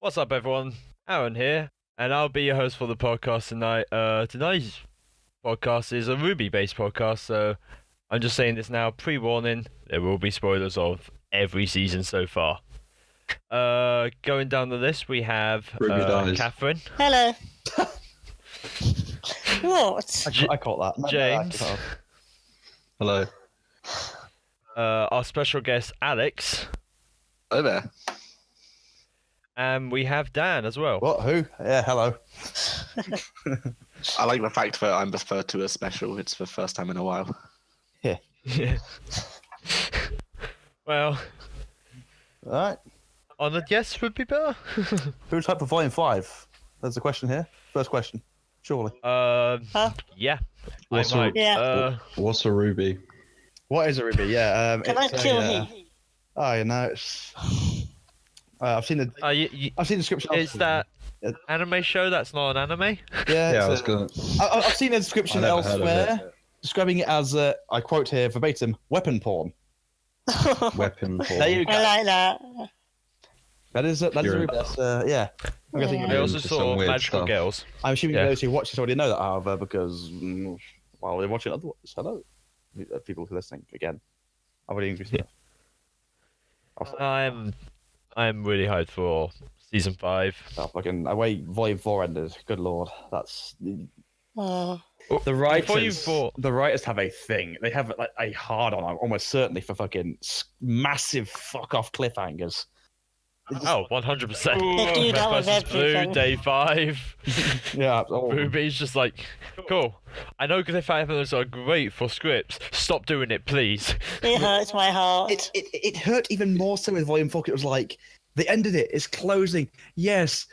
What's up, everyone? Aron here, and I'll be your host for the podcast tonight. Tonight's podcast is a RWBY-based podcast, so I'm just saying this now, pre-warning, there will be spoilers of every season so far. Going down the list, we have Katherine. Hello. What? I caught that. James. Hello. Our special guest, Alex. Hello there. And we have Dan as well. What? Who? Yeah, hello. I like the fact that I'm referred to as special. It's the first time in a while. Yeah. Yeah. Well, Alright. on a guess would be better. Who's hyped for Volume 5? There's a question here. First question. Surely. Yeah. What's I might. Yeah. What's a RWBY? What is a RWBY? Yeah. Can I kill him? Oh, you know, it's... I've seen the I've seen the description. Is that anime show that's not an anime? Yeah, I was gonna. I've seen a description I never heard of elsewhere describing it as, I quote here verbatim, weapon porn. Weapon porn. There you go. I like that. That is a RWBY. That's, yeah. I'm guessing Yeah. They also Into saw some weird magical stuff. girls. I'm assuming Yeah. those who watch this already know that, however, because well, they're watching otherwise. Hello, people who are listening again. I've already increased it. I'm really hyped for season 5. Oh, fucking away Volume 4 ended. Good lord, that's Oh. the Before you writers. thought- The writers have a thing. They have like a hard on, almost certainly for fucking massive fuck off cliffhangers. Oh, 100%. They do that with Versus Blue, everything. day 5. Yeah, oh, RWBY's just like, cool. I know cliffhangers are great for scripts. Stop doing it, please. It hurts my heart. it hurt even more so with Volume 4. It was like they ended it. It's closing. Yes.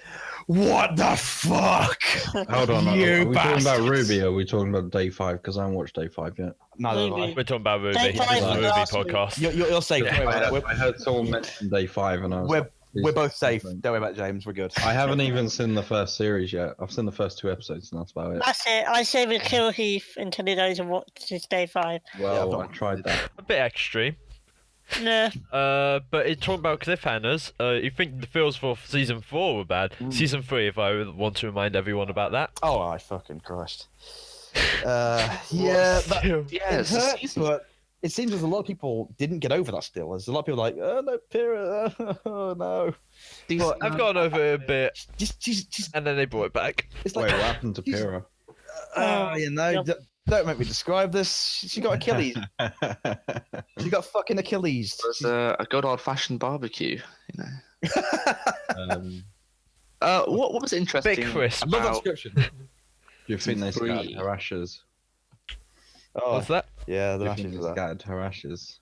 What the fuck? Hold on. You Are we talking about bastards. RWBY or are we talking about day 5? Because I haven't watched day 5 yet. Neither have I. We're talking about RWBY. Day This is 5 a was RWBY last week. podcast. You're safe. Yeah. Don't worry I about it. heard someone mention day 5, and I was. We're, like, we're both safe. something. Don't worry about it, James. We're good. I haven't even seen the first series yet. I've seen the first 2 episodes, and that's about it. That's it. I say we kill Heath until he goes and watches day 5. Well, Yeah, I tried that. A bit extreme. No. But it's talking about cliffhangers. You think the feels for season 4 were bad? Season 3, if I want to remind everyone about that. Oh, I fucking Christ. Yeah, Still. it hurt, but it seems as a lot of people didn't get over that still. There's a lot of people like, oh, no, Pyrrha, oh, no. But I've gone over it a bit, just, and then they brought it back. it's Wait, like, what happened to Pyrrha? you know, Yep. don't make me describe this. She got Achilles. She got fucking Achilles. It was a good old-fashioned barbecue, you know. um, What was interesting Bit crisp. I love that about description. do you think they Three. scattered her ashes? Oh, What's that? yeah, Do the you ashes think of they that. scattered her ashes?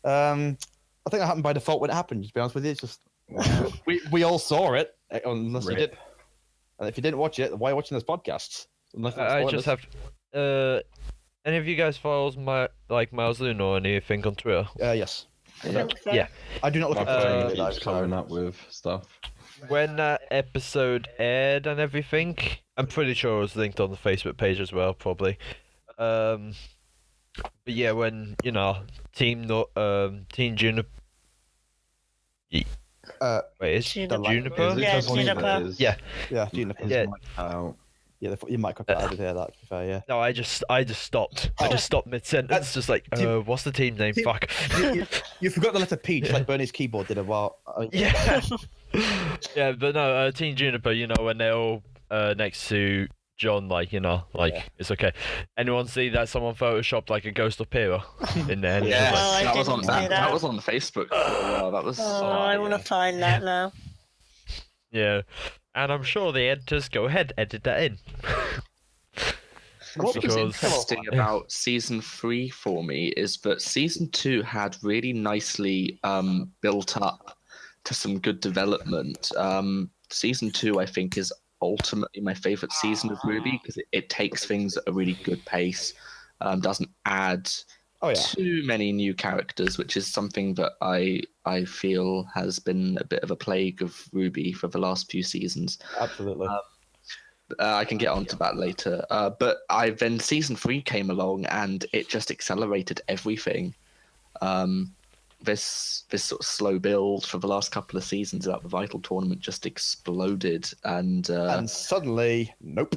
I think that happened by default when it happened, to be honest with you. It's just, we all saw it, unless you Rip. did. And if you didn't watch it, why are you watching this podcast? Unless it's I just spoilers. have. Any of you guys follows Miles Luna or anything on Twitter? Yes. Yeah. I do not look My at phone Twitter, keeps blowing up with stuff. When that episode aired and everything, I'm pretty sure it was linked on the Facebook page as well, probably. But yeah, when Team Juniper. Wait, is Juniper. Juniper? Is it Yeah, just one Juniper. that is- Yeah. Yeah, Juniper. Yeah. Oh, Yeah, you might cut that. I did hear that, to be fair, yeah. No, I just stopped. I just stopped mid sentence, just like, what's the team name? Team- Fuck. You forgot the letter P, just like Bernie's keyboard did a while. Yeah. Yeah, but no, Team Juniper, when they're all next to John, it's okay. Anyone see that someone photoshopped like a ghost of Pyrrha in there? yeah, Oh, I that was on didn't see that. that. That was on Facebook. For a while. That was. Oh, I want to find that now. Yeah. And I'm sure the editors go ahead, edit that in. What was Because- interesting about season 3 for me is that season 2 had really nicely built up to some good development. Season 2, I think, is ultimately my favorite season of RWBY because it takes things at a really good pace, doesn't add Oh, yeah. too many new characters, which is something that I feel has been a bit of a plague of RWBY for the last few seasons. Absolutely. I can get onto that later. But then season 3 came along and it just accelerated everything. this sort of slow build for the last couple of seasons about the Vital tournament just exploded, and suddenly, nope.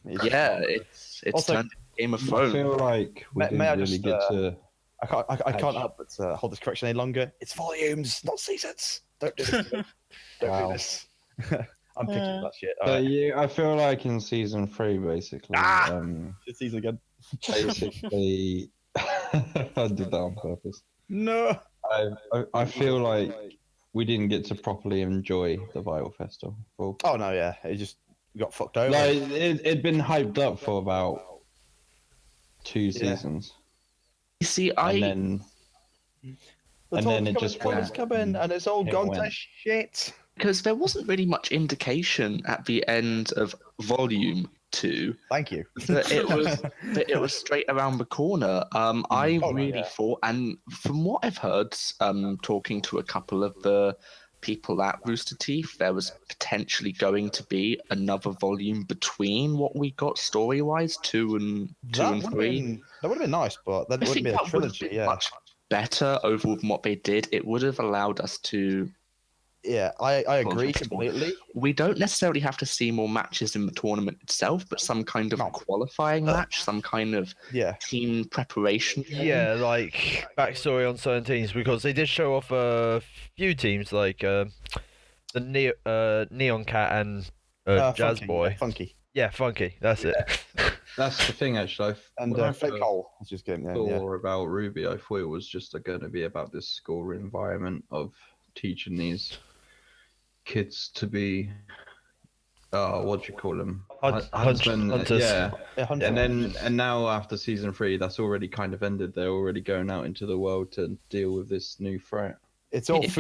yeah, it's Also, turned into Game of I Thrones. feel like we May I didn't really just, get to. I can't help but hold this correction any longer. It's volumes, not seasons. Don't do this. Don't do this. I'm picking that shit. All So right. yeah, I feel like in season 3, basically, This season again. basically, I did that on purpose. No. I feel like we didn't get to properly enjoy the Vital Festival. Oh no, yeah. It just got fucked over. Like it'd been hyped up for about 2 seasons, You see, the and then it just was went. coming, and it's all It gone to went. shit. because there wasn't really much indication at the end of Volume 2 Thank you. that it was straight around the corner. I Oh, really yeah. thought, and from what I've heard, talking to a couple of the people at Rooster Teeth, there was potentially going to be another volume between what we got story-wise, 2 and 3. That would have been nice, but that I wouldn't think be a that would have trilogy. been Yeah, much better overall than what they did. It would have allowed us to. yeah. I agree Festival. completely. We don't necessarily have to see more matches in the tournament itself, but some kind of No. qualifying match, some kind of Yeah. team preparation. Yeah, like backstory on certain teams, because they did show off a few teams, like the Neon Cat and Jazz Funky, Boy. yeah, Funky. Yeah, Funky. That's it. That's the thing, actually. And When I Flake Hole. It's just getting yeah. thought about RWBY, I thought it was just going to be about this school environment of teaching these kids to be, what do you call them? Huntsmen. hunters. Yeah. Yeah, Hunter. And now after season 3, that's already kind of ended. They're already going out into the world to deal with this new threat. It's all If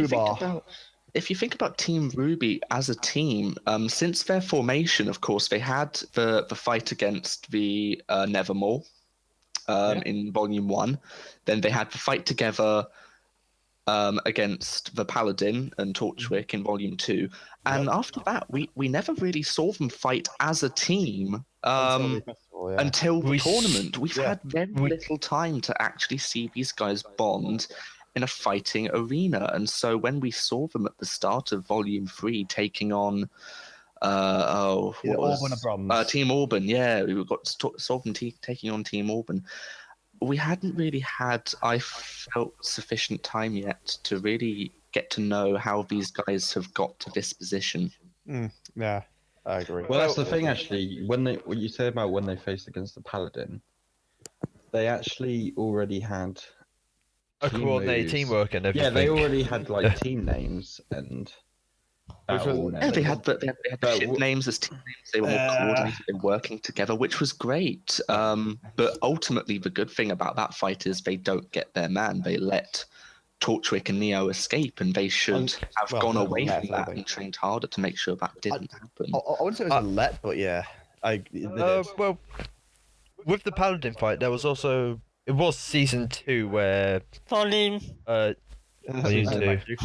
you think about Team RWBY as a team, since their formation, of course, they had the fight against the Nevermore in Volume 1. Then they had the fight together against the Paladin and Torchwick in Volume 2. And after that, we never really saw them fight as a team until the tournament. We've had very little time to actually see these guys bond in a fighting arena. And so when we saw them at the start of Volume 3 taking on Auburn or Bronze. Team Auburn, yeah, we saw them taking on Team Auburn. We hadn't really had, I felt, sufficient time yet to really get to know how these guys have got to this position. Yeah, I agree. Well, that's the thing, actually. What you say about when they faced against the Paladin, they actually already had A coordinated moves. teamwork and everything. Yeah, they already had like team names and. battle Yeah, they had names. the ship names as team names. They were all coordinated and working together, which was great. But ultimately, the good thing about that fight is they don't get their man. They let Torchwick and Neo escape, and they should have gone away from that and trained harder to make sure that didn't happen. I wouldn't say it was a let, but yeah. Well, with the Paladin fight, there was also... It was season 2 where... Volume. Volume 2.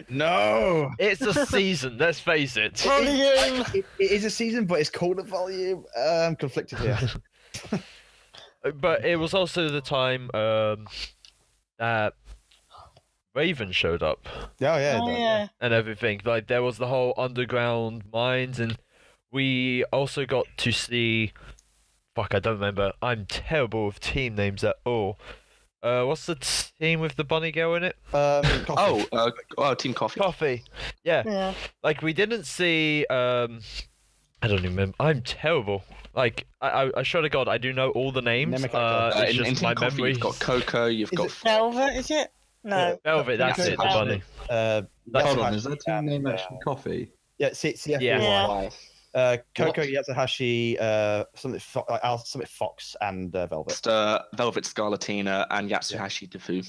No! It's a season, let's face it. Volume. It is a season, but it's called a volume. I'm conflicted here. But it was also the time that Raven showed up Yeah. and everything. Like, there was the whole underground mines, and we also got to see... Fuck, I don't remember. I'm terrible with team names at all. What's the team with the bunny girl in it? Team Coffee. Coffee. Yeah. Yeah. Like, we didn't see... I don't even remember. I'm terrible. Like, I swear to God, I do know all the names. It's In just Team my Coffee, memory. you've got Coco, you've got... Velvet, is it? No. Velvet, that's Yeah. it, the bunny. Hold on, is that team name actually Coffee? Yeah, CFBY. Yeah. Coco, Yatsuhashi, something Fox, and Velvet. It's, Velvet Scarlatina and Yatsuhashi Defu.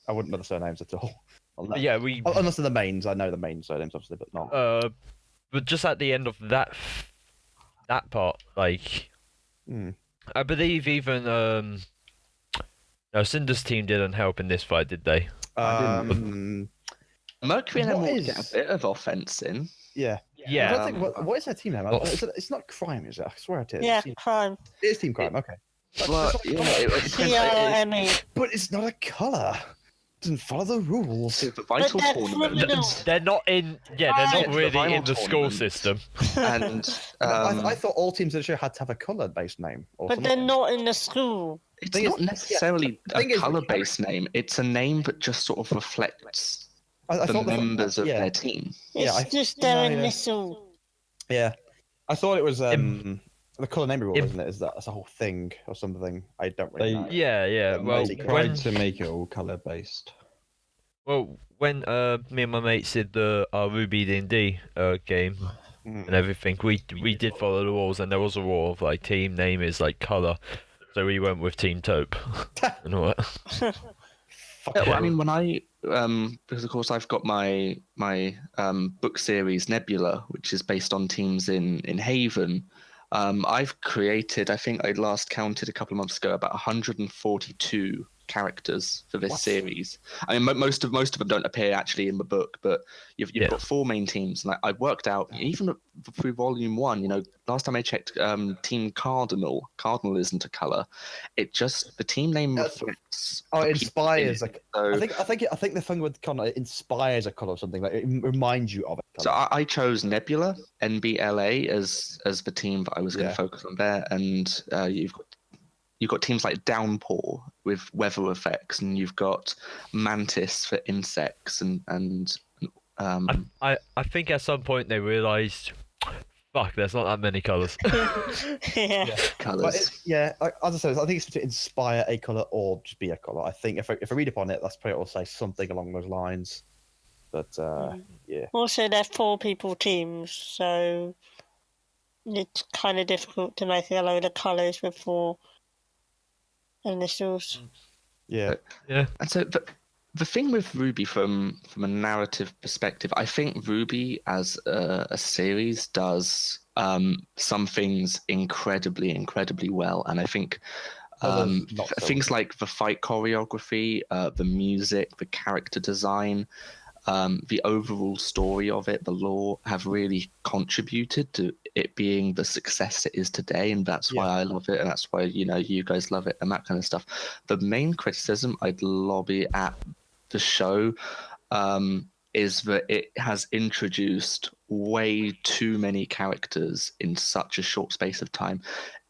I wouldn't know the surnames at all. Yeah, we... Unless they're the mains. I know the main surnames, obviously, but not. But just at the end of that part, like... I believe even... No, Cinder's team didn't help in this fight, did they? Mercury and What Emerald is- get a bit of offense in. Yeah. Yeah. I don't think, what is their team name? It's not Crime, is it? I swear it is. Yeah, It crime. is Team Crime, okay. Well, yeah, it depends. CRME. But it's not a colour. Didn't follow the rules. The vital that's tournament. criminal. They're not in. Yeah, they're Yeah, not the really final in the school tournament. system. And I thought all teams in the show had to have a colour-based name. Or But they're something. not in the school. it's thing is- not necessarily the a thing is- colour-based name. It's a name that just sort of reflects I the thought members of yeah. their team. Yeah, It's just their initial. Yeah, I thought it was the colour name rule, isn't it? That's a whole thing or something. I don't really know. Yeah. Well, They tried when to make it all color based. when me and my mates did the RWBY D&D game and everything, we did follow the rules, and there was a rule of like team name is like colour, so we went with Team Taupe and all that. Yeah, well, I mean, when I because of course I've got my book series Nebula, which is based on teams in Haven. I've created, I think I last counted a couple of months ago, about 142 characters for this series. I mean, most of them don't appear actually in the book, but you've got 4 main teams, and I worked out even through volume 1. You know, last time I checked, Team Cardinal isn't a color. It just the team name reflects. Oh, the it people inspires. in it. Like, So, I think the thing with colour, it inspires a colour or something. Like it reminds you of it. so I chose Nebula, NBLA, as the team that I was going to focus on there, and you've got teams like Downpour with weather effects, and you've got Mantis for insects, and I think at some point they realised, fuck, there's not that many colours. Yeah. colours. As I said, I think it's to inspire a colour or just be a colour. I think if I read upon it, that's probably what I'll say something along those lines. But yeah. Also, they're 4-people teams, so it's kind of difficult to make a load of colours with 4 initials. Yeah. Yeah. And so the thing with RWBY from a narrative perspective, I think RWBY as a series does some things incredibly well, and I think things like the fight choreography, the music, the character design, the overall story of it, the lore, have really contributed to it being the success it is today, and that's why I love it, and that's why you guys love it, and that kind of stuff. The main criticism I'd lobby at the show is that it has introduced way too many characters in such a short space of time.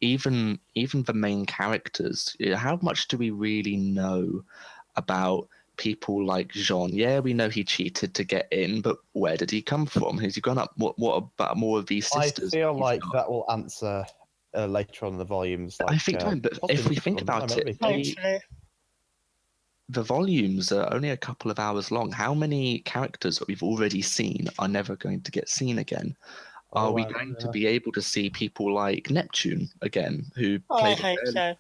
Even the main characters, how much do we really know about people like Jean? Yeah, we know he cheated to get in, but where did he come from? Has he gone up? What about more of these sisters? I feel like that will answer later on in the volumes. Like, I think, but if we think about it, the volumes are only a couple of hours long. How many characters that we've already seen are never going to get seen again? Are we going to be able to see people like Neptune again, who played? I hope so.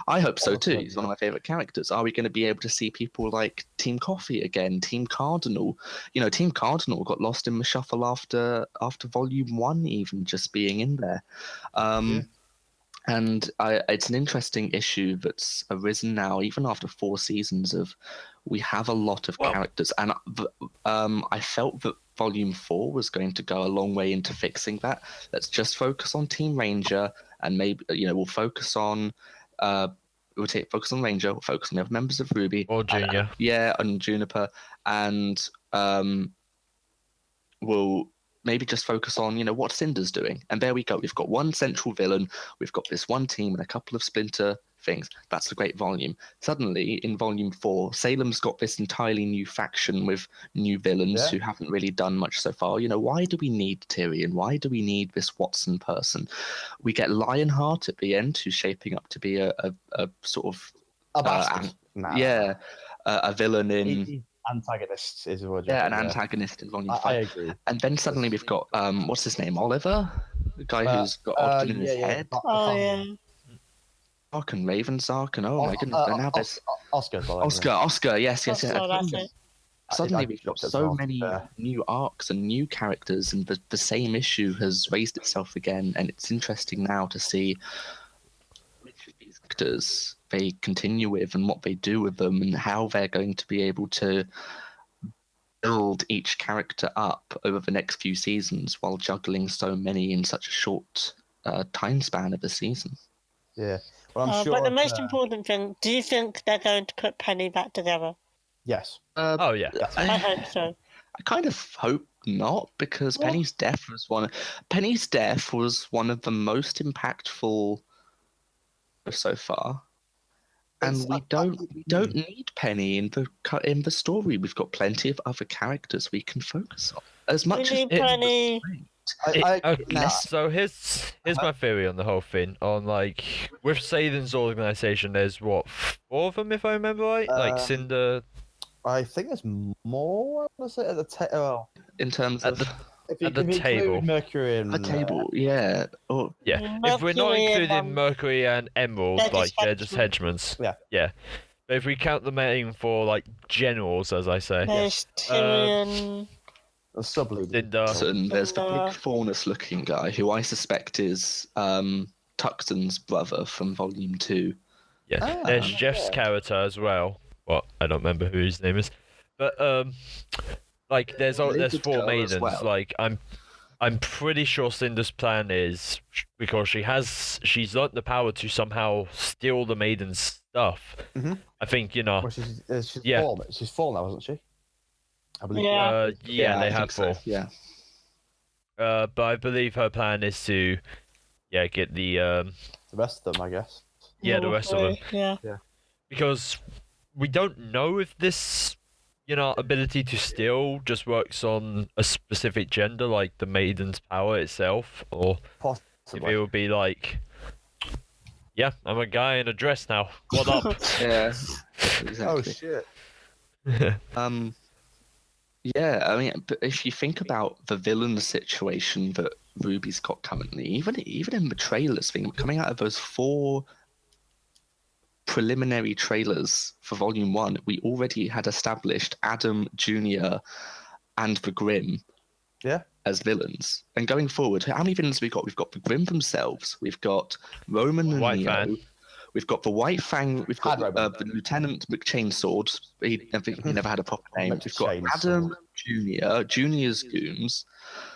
I hope so too. He's one of my favorite characters. Are we going to be able to see people like Team Coffee again? Team Cardinal? Team Cardinal got lost in the shuffle after Volume 1, even just being in there. And it's an interesting issue that's arisen now, even after 4 seasons of. We have a lot of characters, and I felt that Volume 4 was going to go a long way into fixing that. Let's just focus on Team Ranger, and maybe we'll focus on. Focus on Ranger, we'll focus on the other members of RWBY. Or Junior. And Juniper. And we'll maybe just focus on, what Cinder's doing. And there we go. We've got one central villain. We've got this one team and a couple of splinter things. That's a great volume. Suddenly, in Volume 4, Salem's got this entirely new faction with new villains who haven't really done much so far. Why do we need Tyrion? Why do we need this Watson person? We get Lionheart at the end, who's shaping up to be a sort of... A bastard. A villain in... Antagonist is a word. Yeah, an antagonist in Volume 5. I agree. And then suddenly we've got, what's his name, Oliver? The guy who's got Ogden in his head. Zark and Raven Zark, and oh my goodness, and now there's Oscar, yes. Suddenly we've got so many new arcs and new characters, and the same issue has raised itself again, and it's interesting now to see which of these characters they continue with and what they do with them, and how they're going to be able to build each character up over the next few seasons while juggling so many in such a short time span of a season. Yeah. Well, I'm sure but the most important thing, do you think they're going to put Penny back together? Yes. Oh yeah. I hope so. I kind of hope not, because Well- Penny's death was one of the most impactful so far. And It's- we don't need Penny in the story. We've got plenty of other characters we can focus on. As We much as need Penny. Okay, now, so here's my theory on the whole thing. On like with Satan's organization, there's what, 4 of them if I remember right. Like Cinder. I think there's more. I want to say at the table. in terms At of the If you, At the if you include table. Mercury and a table, yeah. Or Yeah, if we're not Mercury and, including Mercury and Emerald, they're like just they're just headmans. Yeah. But if we count the main 4 like generals, as I say, There's Tyrion. the subleader. Cinder. and there's the Uh, big faunus-looking guy who I suspect is Tuxton's brother from Volume 2. Yeah, Ah, there's Jeff's yeah. character as well. Well, I don't remember who his name is, but like there's Naked 4 girl as maidens. well. Like I'm pretty sure Cinder's plan is because she's learnt the power to somehow steal the maiden's stuff. Mhm. I think Well, she's Yeah. fallen. She's fallen now, hasn't she? I believe. Yeah. Yeah, they I have think so, 4. Yeah. But I believe her plan is to get the The rest of them, I guess. the rest of them. Yeah. Because we don't know if this ability to steal just works on a specific gender, like the maiden's power itself, or if Possibly. it would be like, yeah, I'm a guy in a dress now. What up? Yeah. Oh Exactly. shit! Yeah, I mean, but if you think about the villain situation that Ruby's got currently, even in the trailers thing, coming out of those 4 preliminary trailers for Volume 1, we already had established Adam Jr. and the Grimm Yeah. as villains. And going forward, how many villains have we got? We've got the Grimm themselves, we've got Roman and White Neo, Fang. we've got the White Fang, we've got Had Roman. the Lieutenant McChainsword. He never had a proper name. We've got McChainsword. Adam Jr., Junior's goons,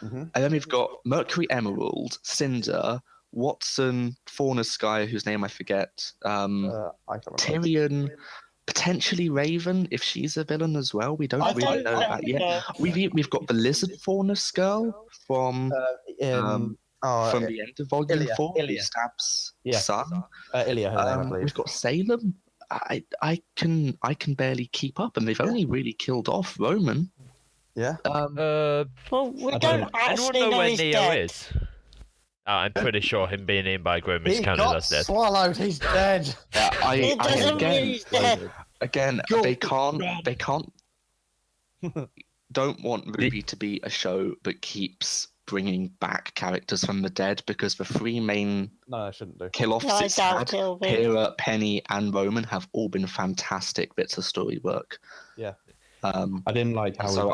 Mhm. and then we've got Mercury Emerald, Cinder, Watson, Faunus guy, whose name I forget, I can't remember. Tyrion, potentially Raven, if she's a villain as well. We don't I really don't know that think yet. so. We've got the Lizard Faunus girl from the end of Volume Ilya, 4. He Ilya. stabs Yeah. son. Ilya, her name, I believe. We've got Salem. I can barely keep up, and they've only really killed off Roman. Yeah. Uh, Well, we I don't don't anyone actually know know where he's Neo dead. is? I'm pretty sure him being in by Grimm is He counted got as dead. swallowed. He's dead. Yeah, It doesn't mean again, he's dead. Go. they can't don't want Ruby to be a show that keeps bringing back characters from the dead, because the 3 main No, I shouldn't do. kill-offs I it's doubt had, it'll be. Pyrrha, Penny, and Roman, have all been fantastic bits of story work. Yeah. I didn't like how. So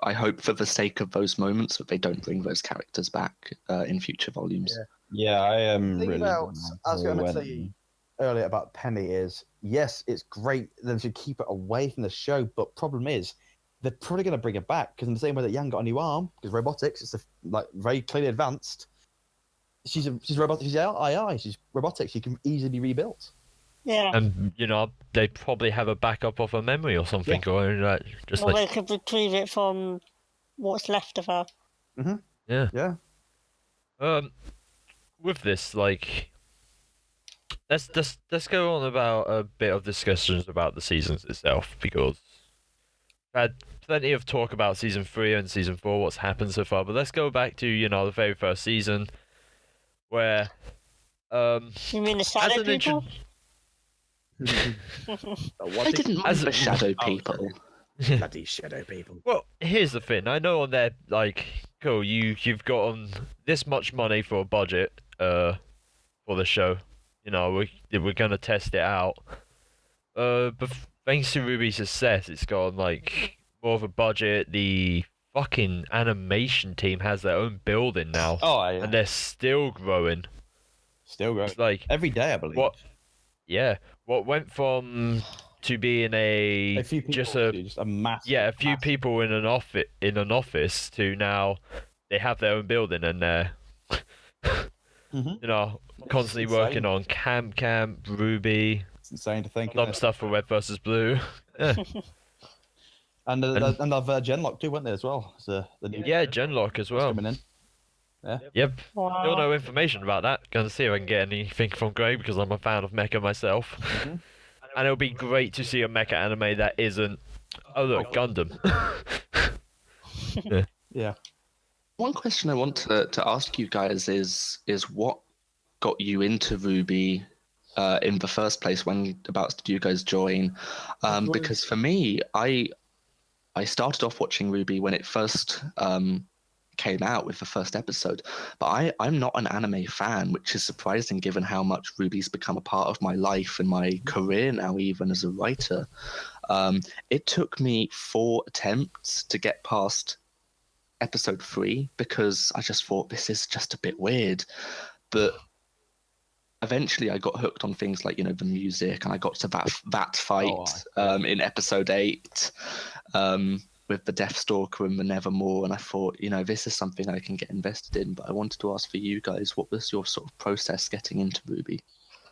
I hope for the sake of those moments that they don't bring those characters back in future volumes. Yeah, I am The thing really. about, I was going to when- say earlier about Penny is, yes, it's great. They should keep it away from the show, but problem is, they're probably going to bring it back because in the same way that Yang got a new arm because robotics, it's like very clearly advanced. She's robotic. She's AI. She's robotics. She can easily be rebuilt. Yeah. And they probably have a backup of a memory or something, or just Or like they could retrieve it from what's left of her. Yeah. with this, like, let's go on about a bit of discussions about the seasons itself, because I've had plenty of talk about season 3 and season 4, what's happened so far. But let's go back to the very first season, where You mean the as shadow an intro- people? I didn't mind As the a- shadow people. Bloody shadow people. Well, here's the thing. I know on there, like, cool, you've gotten this much money for a budget, for the show. We're gonna test it out. But thanks to RWBY's success, it's got like more of a budget. The fucking animation team has their own building now, Oh, yeah. and they're still growing. Still growing. It's like, Every day, I believe. what went from to being A few people. just a massive. a few people in an office to now they have their own building, and they're Mhm. constantly insane. working on Camp, RWBY, It's insane to think. some stuff for Red versus Blue. And they've Genlock too, weren't they, as well? So the new Yeah, Genlock as well. coming in. Yeah. Yep. Still Wow. no information about that. Gonna see if I can get anything from Greg because I'm a fan of mecha myself. Mhm. And it'll be great to see a mecha anime that isn't. Oh look, Gundam. Yeah. One question I want to ask you guys is what got you into RWBY in the first place? When about did you guys join? Because for me, I started off watching RWBY when it first came out with the first episode, but I'm not an anime fan, which is surprising given how much RWBY's become a part of my life and my career now, even as a writer. It took me 4 attempts to get past episode 3 because I just thought this is just a bit weird, but eventually I got hooked on things like, the music, and I got to that fight in episode 8 with the Deathstalker and the Nevermore, and I thought, this is something I can get invested in. But I wanted to ask for you guys, what was your sort of process getting into RWBY?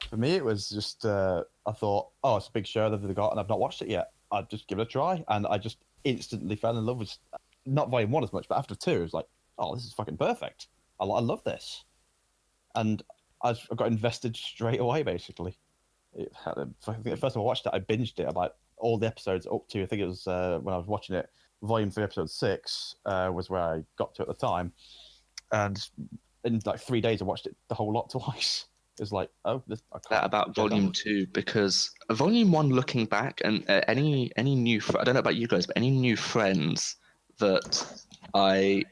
For me, it was just I thought, oh, it's a big show that they've got, and I've not watched it yet. I'd just give it a try, and I just instantly fell in love with not volume 1 as much, but after 2, it was like, oh, this is fucking perfect. I love this, and I got invested straight away. Basically, I think the first time I watched it, I binged it about all the episodes up to, I think it was when I was watching it, volume 3, episode 6 was where I got to at the time, and in like 3 days I watched it the whole lot twice. It's like, oh, this I can't That about get volume on. 2, because volume 1, looking back, and any new I don't know about you guys, but any new friends that I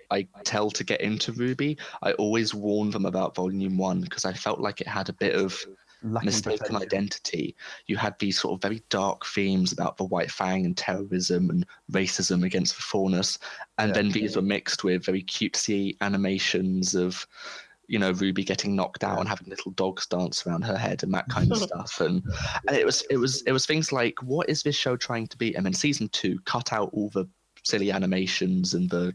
tell to get into RWBY, I always warn them about volume 1 because I felt like it had a bit of Lacking mistaken potential. identity. You had these sort of very dark themes about the White Fang and terrorism and racism against the foreigners, and then these were mixed with very cutesy animations of RWBY getting knocked out and having little dogs dance around her head and that kind of stuff. And it was things like, what is this show trying to be? And then season 2 cut out all the silly animations and the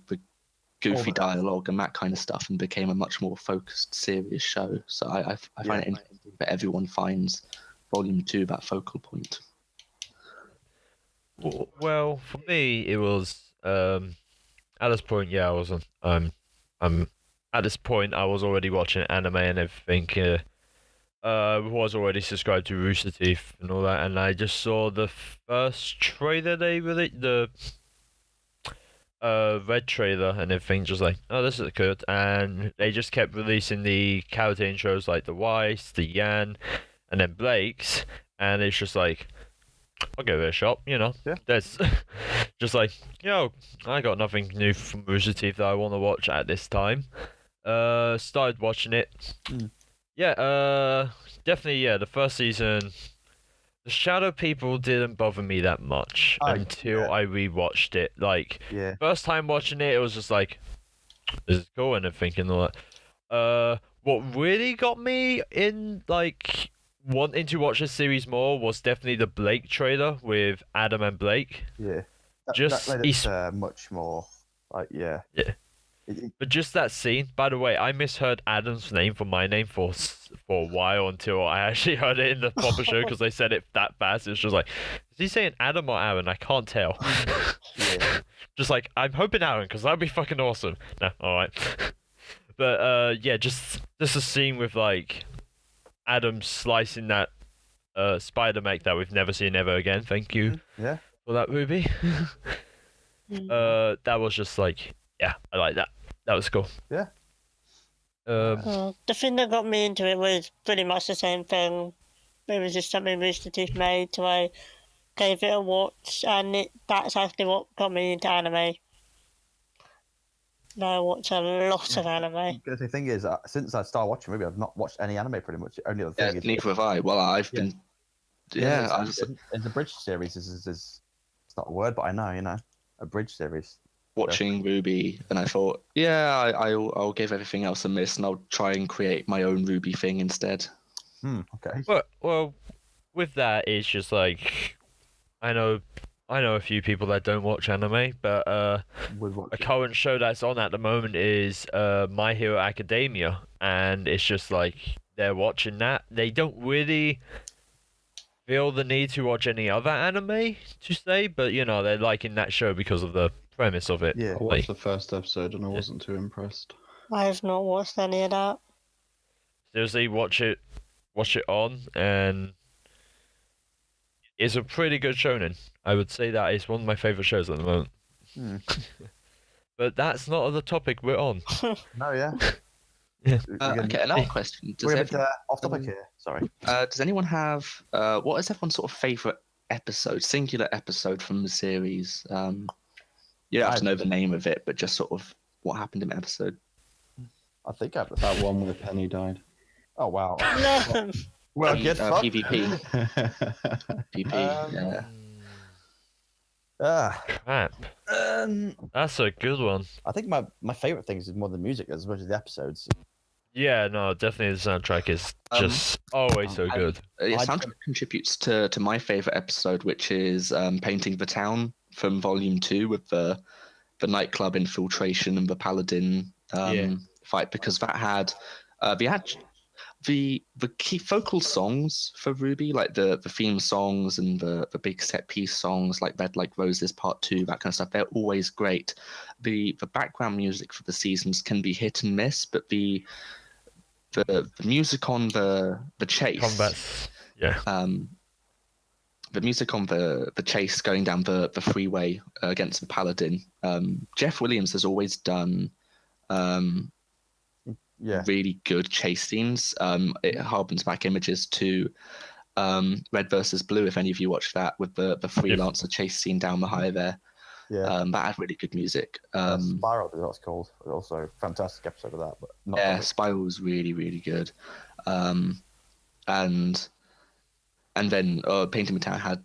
goofy dialogue and that kind of stuff, and became a much more focused, serious show. So I find it interesting that everyone finds volume 2 that focal point. Well, for me, it was at this point. Yeah, I wasn't. At this point, I was already watching anime and everything. Was already subscribed to Rooster Teeth and all that, and I just saw the first trailer they released, the red trailer and everything, just like, oh, this is good, and they just kept releasing the character intros like the Weiss, the Yan, and then Blake's, and it's just like, I'll give it a shot, Yeah. There's just like, I got nothing new from Rooster Teeth that I want to watch at this time. Started watching it. Definitely, the first season, the Shadow People didn't bother me that much until I rewatched it. Like, first time watching it, it was just like, this is cool and everything and all that. What really got me in, like, wanting to watch this series more was definitely the Blake trailer with Adam and Blake. Yeah. Just that made it, much more, like, Yeah. But just that scene, by the way, I misheard Adam's name for my name for a while until I actually heard it in the proper show because they said it that fast. It was just like, is he saying Adam or Aron? I can't tell. Just like, I'm hoping Aron because that'd be fucking awesome. No, alright. But just a scene with like Adam slicing that spider mech that we've never seen ever again. Thank you for that, RWBY. That was just like, I like that. That was cool. Yeah. The thing that got me into it was pretty much the same thing. It was just something Rooster Teeth made, so I gave it a watch, and that's actually what got me into anime. Now I watch a lot of anime. The thing is, since I started watching RWBY, I've not watched any anime pretty much. The only other thing is Neither have I. Well, I've been. It's a bridge series. It's not a word, but I know, a bridge series. Watching RWBY, and I thought, I'll give everything else a miss, and I'll try and create my own RWBY thing instead. Okay. Well, with that, it's just like, I know a few people that don't watch anime, but a current show that's on at the moment is My Hero Academia, and it's just like they're watching that. They don't really feel the need to watch any other anime to say, but they're liking that show because of the premise of it. Yeah. I watched the first episode and I wasn't too impressed. I have not watched any of that. Seriously, watch it on, and it's a pretty good shonen. I would say that it's one of my favorite shows at the moment. But that's not the topic we're on. No, yeah. Okay, another question. We're a bit off topic here. Sorry. Does anyone have what is everyone's sort of favorite episode, singular episode from the series? You don't have to know the name of it, but just sort of what happened in the episode. I think I've That one where Penny died. Oh wow. No. Well, get fucked. PvP. PvP. Yeah. Crap. That's a good one. I think my favorite things is more the music as much as the episodes. Yeah, no, definitely the soundtrack is just always so good. Soundtrack contributes to my favorite episode, which is Painting the Town from Volume 2 with the nightclub infiltration and the paladin fight, because that had the key focal songs for RWBY, like the theme songs and the big set piece songs like Red Like Roses Part 2, that kind of stuff. They're always great. The background music for the seasons can be hit and miss, but the music on the chase, Combats, yeah. The music on the chase going down the freeway against the paladin. Jeff Williams has always done really good chase scenes. It harpens back images to Red versus Blue, if any of you watched that, with the freelancer chase scene down the high there. Yeah. That had really good music. Spiral is what it's called. Also, fantastic episode of that. But not Spiral was really, really good. And then Painting the Town had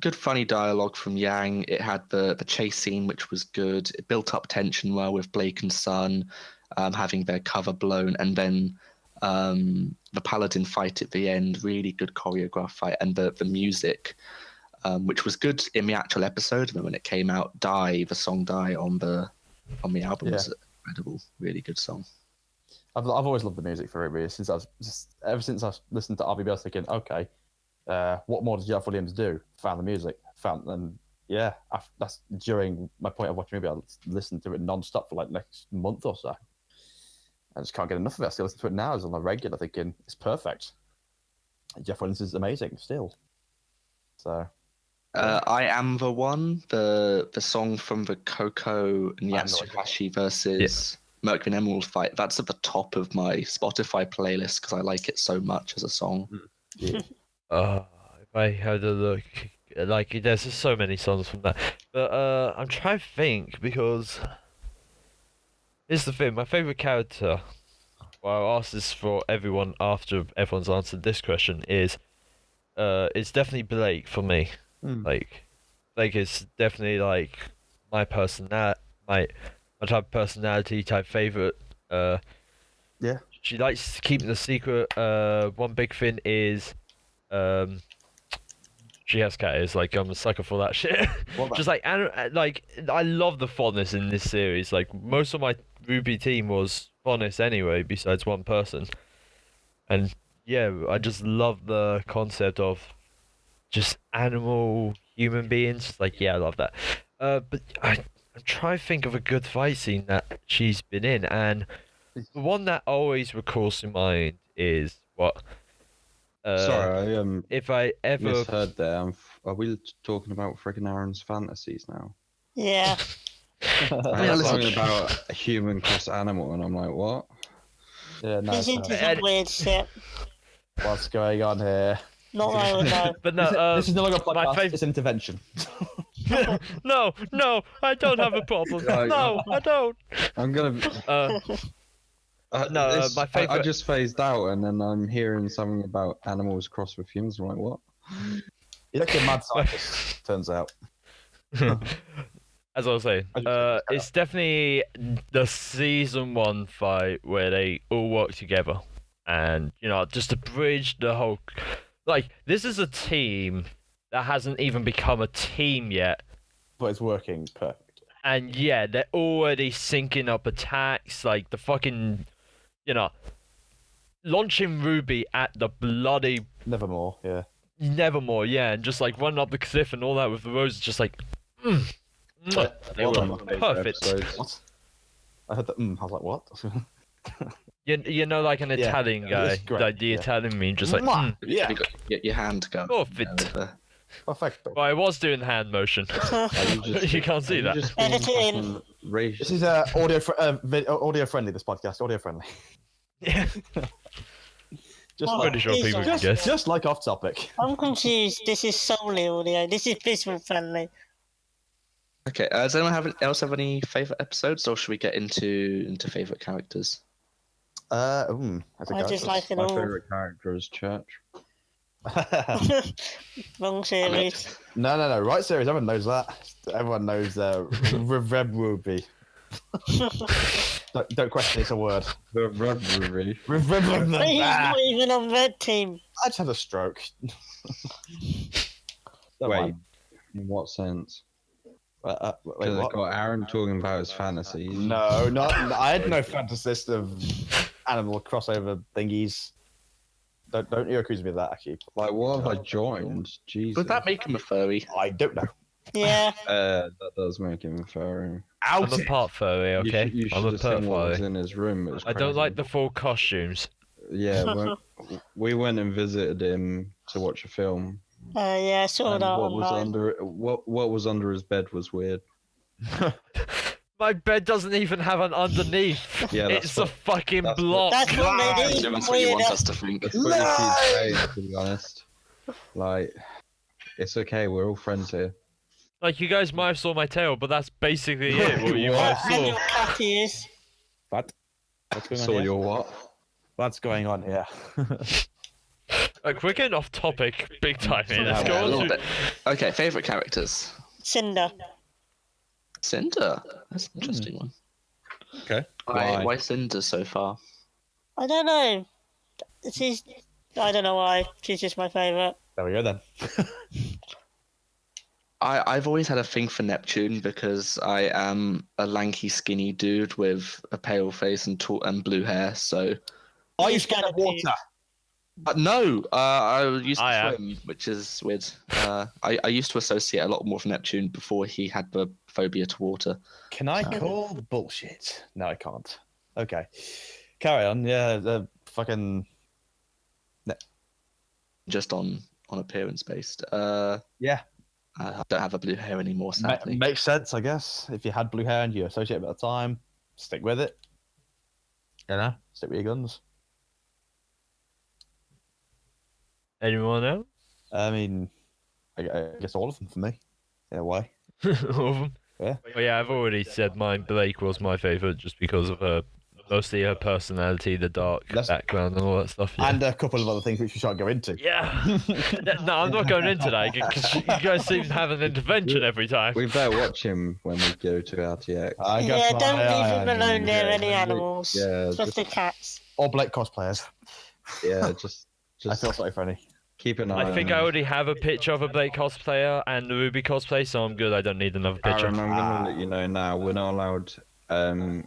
good funny dialogue from Yang. It had the chase scene, which was good. It built up tension well with Blake and Sun having their cover blown. And then the Paladin fight at the end, really good choreographed fight. And the music, which was good in the actual episode. And then when it came out, the song Die on the album was incredible. Really good song. I've always loved the music for RWBY ever since I listened to RWBY. I was thinking, okay, what more does Jeff Williams do? Found the music, that's during my point of watching RWBY. I listened to it non-stop for like next month or so. I just can't get enough of it. I still listen to it now as on a regular, thinking it's perfect. Jeff Williams is amazing still. So, I Am the One, the song from the Coco and Yatsuhashi versus Mercury and Emerald fight. That's at the top of my Spotify playlist because I like it so much as a song. Yeah. If I had a look, like there's just so many songs from that. But I'm trying to think, because here's the thing: my favorite character. Well, I'll ask this for everyone after everyone's answered this question. It's definitely Blake for me. Like, Blake is definitely like my personality, my type of personality, type favorite. Yeah. She likes keeping the secret. One big thing is, she has cat ears. Like, I'm a sucker for that shit. Just like I love the fondness in this series. Like, most of my RWBY team was fondness anyway, besides one person. And yeah, I just love the concept of just animal human beings. Like, yeah, I love that. But I'm trying to think of a good fight scene that she's been in, and the one that always recalls to mind is what. Sorry, I if I ever misheard there. Are we talking about friggin' Aron's fantasies now? Yeah. I heard something about a human plus animal, and I'm like, what? Yeah, no. He's into some weird shit. What's going on here? Not I would know. But no, This is no longer a podcast. favorite- It's an intervention. no, I don't have a problem. No, I don't. I'm gonna. My favorite. I just phased out, and then I'm hearing something about animals crossed with humans. I'm like, what? You're like a mad scientist, turns out. As I was saying, it's definitely the season 1 fight where they all work together, and just to bridge the whole. Like, this is a team that hasn't even become a team yet, But it's working perfect. and yeah, they're already syncing up attacks. Like the fucking, launching RWBY at the bloody. Nevermore, yeah. Nevermore, yeah, and just like running up the cliff and all that with the roses, just like, They were my favourite perfect. episodes. What? I heard that. I was like, what? You know, like an Yeah, Italian guy, it's great, like the yeah. Italian meme, just like, Mwah! Yeah. You got your hand go. perfect. Perfect. Well, I was doing hand motion. You can't see that. Edit it in. This is audio friendly. This podcast audio friendly. Yeah. Just Oh, like, Pretty sure people can guess. just like off topic. I'm confused. This is solely audio. This is visual friendly. Okay. Does anyone else have any favorite episodes, or should we get into favorite characters? That's a I go. just like it My all. favourite character is Church. Wrong series. No. Right series. Everyone knows that. Everyone knows RWBY. Don't question. It's a word. The RWBY. But he's not even on red team. I just had a stroke. Don't Wait, mind. in what sense? Wait, Because what? I got Aaron talking about his fantasies. No, I had no fantasist of animal crossover thingies. Don't you accuse me of that, actually. Like, what have I joined? Jesus. Would that make him a furry? I don't know. Yeah. That does make him furry. I'm a part furry, okay? You should I'm a have part seen what was furry. in his room. It was I don't crazy. like the full costumes. Yeah, we went and visited him to watch a film. Yeah, sort And of. what was under his bed was weird. My bed doesn't even have an underneath. Yeah, that's It's a what- fucking that's what- block. That's what they need. That's what you want Weirder. us to think. That's what he keeps saying, to be honest. Like, it's okay, we're all friends here. Like, you guys might have saw my tail, but that's basically it. What you might have And your saw. cat ears. What? What's going on Saw here? your what? What's going on here? Like, we're getting off topic big time here. Let's Yeah, go a little on to... bit. Okay, favorite characters. Cinder. Cinder. That's an interesting one. Okay. Why Cinder so far? I don't know. I don't know why. She's just my favourite. There we go then. I've always had a thing for Neptune because I am a lanky, skinny dude with a pale face and blue hair. So Are you He's scared got of a water? no, I used I to am. swim, which is weird. I used to associate a lot more with Neptune before he had the phobia to water. Can I call bullshit? No, I can't. Okay. Carry on. Yeah, the fucking. Just on appearance based. Yeah. I don't have a blue hair anymore, sadly. Makes sense, I guess. If you had blue hair and you associate it at the time, stick with it. You know, stick with your guns. Anyone else? I mean, I guess all of them for me, in a way. All of them? Yeah. Well, yeah, I've already said mine. Blake was my favourite just because of her, mostly her personality, the dark background, and all that stuff. Yeah. And a couple of other things which we shan't go into. Yeah. No, I'm not going into that because you guys seem to have an intervention every time. We better watch him when we go to RTX. I guess Yeah, don't leave him alone near any yeah, animals. yeah, Just the cats. Or Blake cosplayers. Yeah, just I feel sorry for any. keep an eye I think on I him. already have a picture of a Blake cosplayer and the RWBY cosplay, so I'm good. I don't need another picture. Aaron, I'm going to let you know now, we're not allowed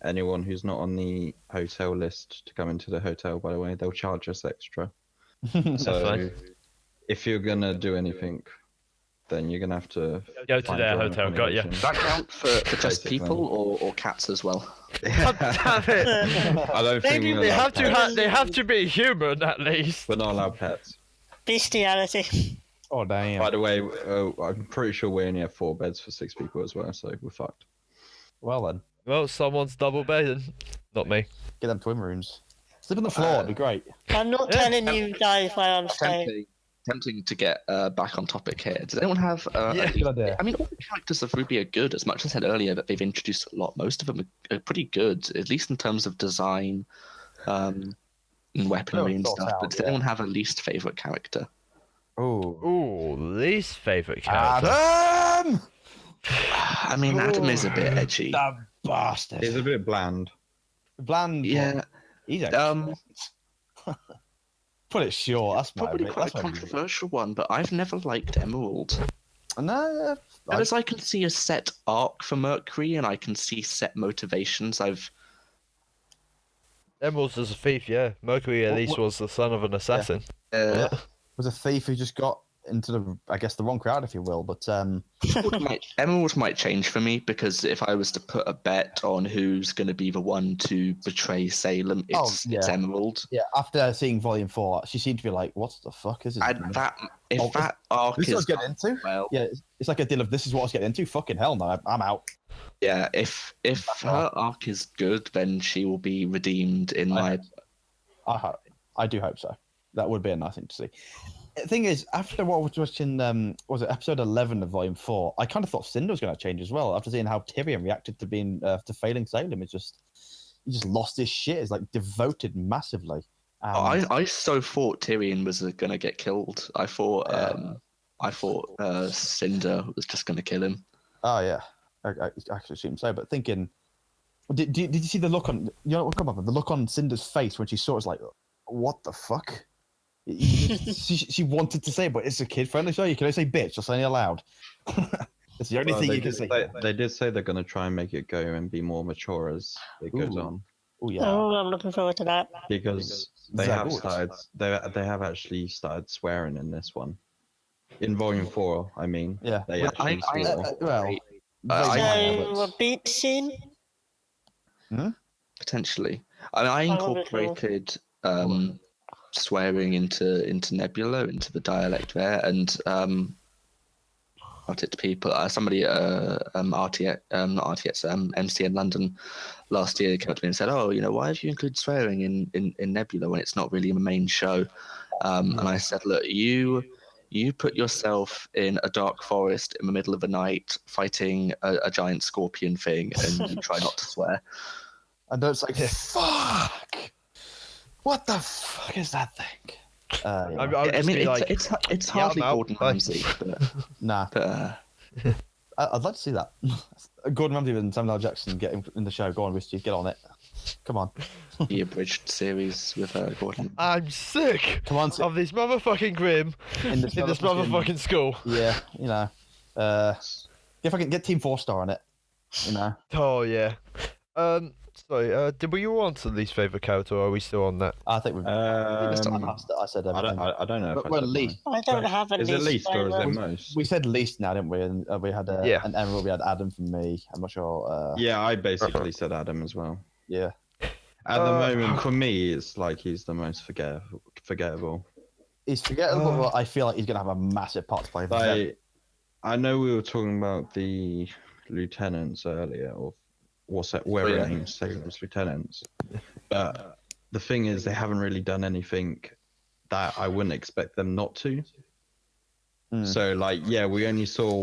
anyone who's not on the hotel list to come into the hotel, by the way. They'll charge us extra. So fine. if you're going to do anything, then you're going to have to Go to find their your own hotel, got ya. accommodation. Does that count for just Basic, people or cats as well? God damn it! I don't think They we're have allowed to they have to be human at least. We're not allowed pets. Bestiality. Oh, damn. By the way, I'm pretty sure we only have 4 beds for 6 people as well, so we're fucked. Well then, Well, someone's double bedding. Not me. get them twin rooms. Sleep on the floor, it'd be great. I'm not Yeah. telling you guys where I'm staying. Tempting to get back on topic here. Does anyone have? Yeah. Good idea. I mean, all the characters of RWBY are good. As much as I said earlier that they've introduced a lot, most of them are pretty good, at least in terms of design, and weaponry and thought stuff. out, But does yeah. anyone have a least favorite character? Oh. Ooh, least favorite character. Adam! I mean, Adam is a bit edgy. That bastard. He's a bit bland. Bland. Yeah. He's Put it short. That's my Probably bit. quite a That's my controversial one, but I've never liked Emerald. bit. No, As I can see a set arc for Mercury, and I can see set motivations. Emerald's was a thief, yeah. Mercury at What- least was the son of an assassin. was a thief who just got into the, I guess, the wrong crowd, if you will. But Emerald might change for me, because if I was to put a bet on who's going to be the one to betray Salem, it's Emerald. Yeah, after seeing Volume 4, she seemed to be like, "What the fuck is this?" That arc this is is what I was getting into. Well, yeah, it's like a deal of this is what I was getting into. Fucking hell, no, I'm out. yeah. If her arc is good, then she will be redeemed in my. I do hope so. That would be a nice thing to see. The thing is, after what was watching, was it episode 11 of Volume 4? I kind of thought Cinder was going to change as well. After seeing how Tyrion reacted to being to failing Salem, he just lost his shit. It's like devoted massively. I so thought Tyrion was going to get killed. I thought Cinder was just going to kill him. Oh yeah, I actually assume so. But thinking, did you see the look on the look on Cinder's face when she saw it? Was like, what the fuck? she wanted to say, but it's a kid-friendly show. You can only say bitch or say it aloud. It's the only thing you can say. They did say they're going to try and make it go and be more mature as it goes on. Oh yeah. Oh, I'm looking forward to that. Because they have started. They have actually started swearing in this one. In Volume 4, I mean. Yeah. They actually swore. A beat scene? Potentially. I incorporated swearing into Nebula, into the dialect there, and out it to people. Somebody at MC in London last year came up to me and said, "Oh, why have you included swearing in Nebula when it's not really a main show?" And I said, "Look, you put yourself in a dark forest in the middle of the night fighting a giant scorpion thing, and you try not to swear." And don't say, "Fuck! What the fuck is that thing?" I mean, it's hardly Gordon Ramsay, but nah. But, I'd like to see that. Gordon Ramsay and Samuel L. Jackson get in the show. Go on, Richie, get on it. Come on. the abridged series with Gordon. I'm sick Come on, of this motherfucking Grim in this motherfucking school. Yeah, if I can get Team 4-star on it, Oh yeah. Sorry, did we all answer least favourite character, or are we still on that? I think we've. I said don't know. Well, least. I don't have a Is it least or is it most? We said least now, didn't we? And we had an Emerald. We had Adam from me. I'm not sure. Yeah, I basically said Adam as well. Yeah. At the moment, for me, it's like he's the most forgettable. He's forgettable, but I feel like he's gonna have a massive part to play. I know we were talking about the lieutenants earlier, or wearing Salem's lieutenants, but the thing is, they haven't really done anything that I wouldn't expect them not to. So, we only saw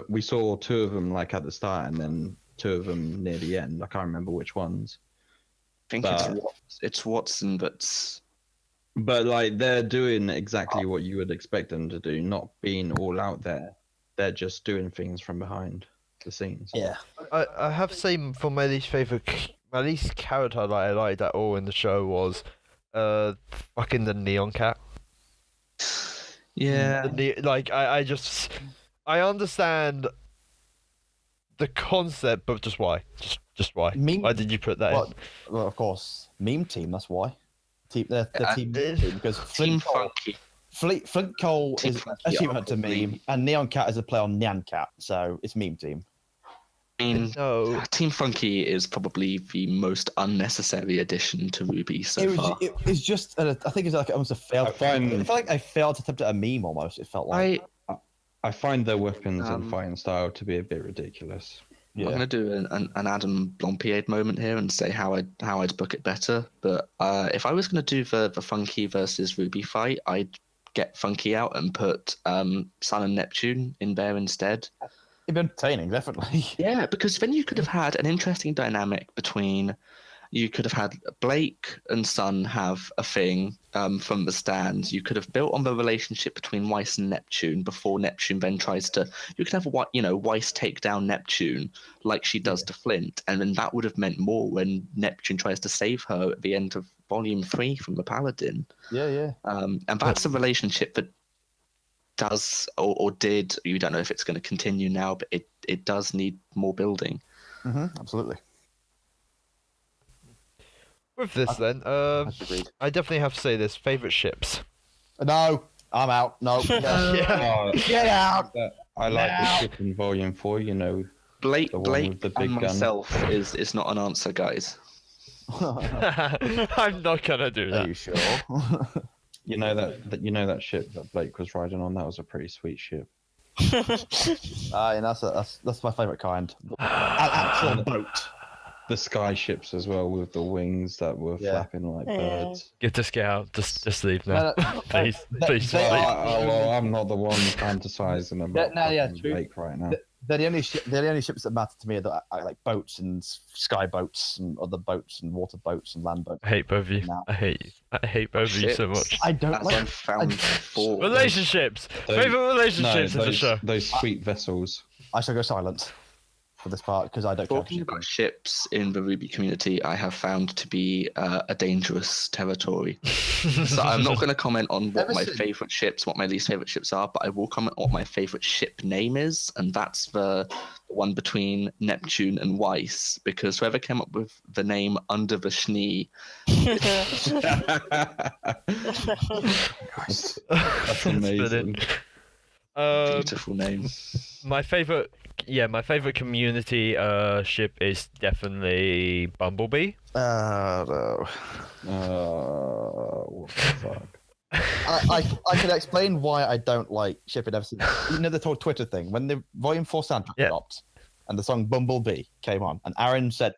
we saw two of them at the start, and then two of them near the end. I can't remember which ones. I think it's Watson, but they're doing exactly what you would expect them to do, not being all out there. They're just doing things from behind the scenes. Yeah. I have to say, for my least character that I liked at all in the show was fucking the Neon Cat. Yeah. I understand the concept, but just why? Just why? Why did you put that in? Well, of course, meme team. That's why. Team because Team Funky. Flint Cole is achievement to meme, and Neon Cat is a play on Nyan Cat, so it's meme team. I mean, Team Funky is probably the most unnecessary addition to RWBY so far. It's just, I think it's almost a failed. I felt like I failed to attempt at a meme almost. It felt like. I find their weapons and fighting style to be a bit ridiculous. Yeah. I'm going to do an Adam Blompied moment here and say how I'd book it better. But if I was going to do the Funky versus RWBY fight, I'd get Funky out and put Sun and Neptune in there instead. It'd be entertaining, definitely. Yeah, because then you could have had an interesting dynamic between. You could have had Blake and Sun have a thing from the stands. You could have built on the relationship between Weiss and Neptune before Neptune then tries to. You could have Weiss take down Neptune like she does to Flint, and then that would have meant more when Neptune tries to save her at the end of Volume 3 from the Paladin. Yeah. And that's a relationship that does or did. You don't know if it's going to continue now, but it does need more building. Absolutely. With this, then, I definitely have to say this: favorite ships. No. I'm out. No. Get out. I like the ship in Volume 4, you know. Blake The one with the big and gun. myself is not an answer, guys. I'm not gonna do Are that. you sure? You know that ship that Blake was riding on? That was a pretty sweet ship. And that's my favourite kind. An actual boat. The sky ships as well, with the wings that were flapping like birds. Get this guy out. Just leave now. Please, please, they just leave. Well, I'm not the one fantasizing about true. Blake right now. They're the only ships that matter to me that are like boats and sky boats and other boats and water boats and land boats. I hate both of you. Now. I hate you. I hate both of you so much. I don't That's like. unfound for. Relationships. Those- Favorite relationships in the show. Those sweet vessels. I shall go silent for this part because I don't care. Talking about ships in the RWBY community, I have found to be a dangerous territory. So I'm not going to comment on what my favourite ships, what my least favourite ships are, but I will comment on what my favourite ship name is, and that's the one between Neptune and Weiss, because whoever came up with the name Under the Schnee. That's amazing. Beautiful name. My favorite community ship is definitely Bumblebee. No. What the fuck? I can explain why I don't like shipping ever since. You know the whole Twitter thing when the Volume 4 soundtrack dropped and the song Bumblebee came on, and Aron said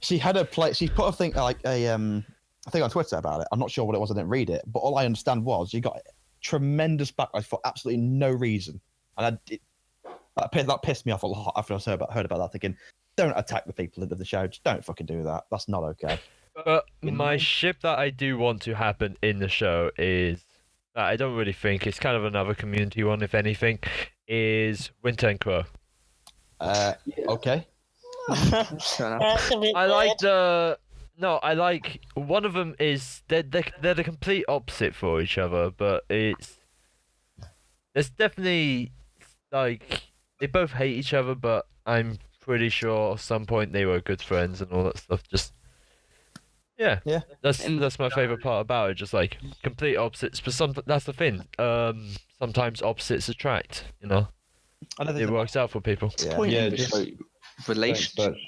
she put a thing like a thing on Twitter about it. I'm not sure what it was. I didn't read it, but all I understand was you got tremendous backlash for absolutely no reason, and that pissed me off a lot after I heard about that. Thinking, don't attack the people of the show. Just don't fucking do that. That's not okay. But my ship that I do want to happen in the show is that I don't really think it's kind of another community one, if anything, is Winter and Crow. Okay. That's a bit I like weird. I like one of them is they're the complete opposite for each other, but it's definitely like they both hate each other, but I'm pretty sure at some point they were good friends and all that stuff. Just yeah. That's my favorite part about it. Just like complete opposites, but that's the thing. Sometimes opposites attract. You know, it works out for people. Point Yeah, in the just- show, relationships.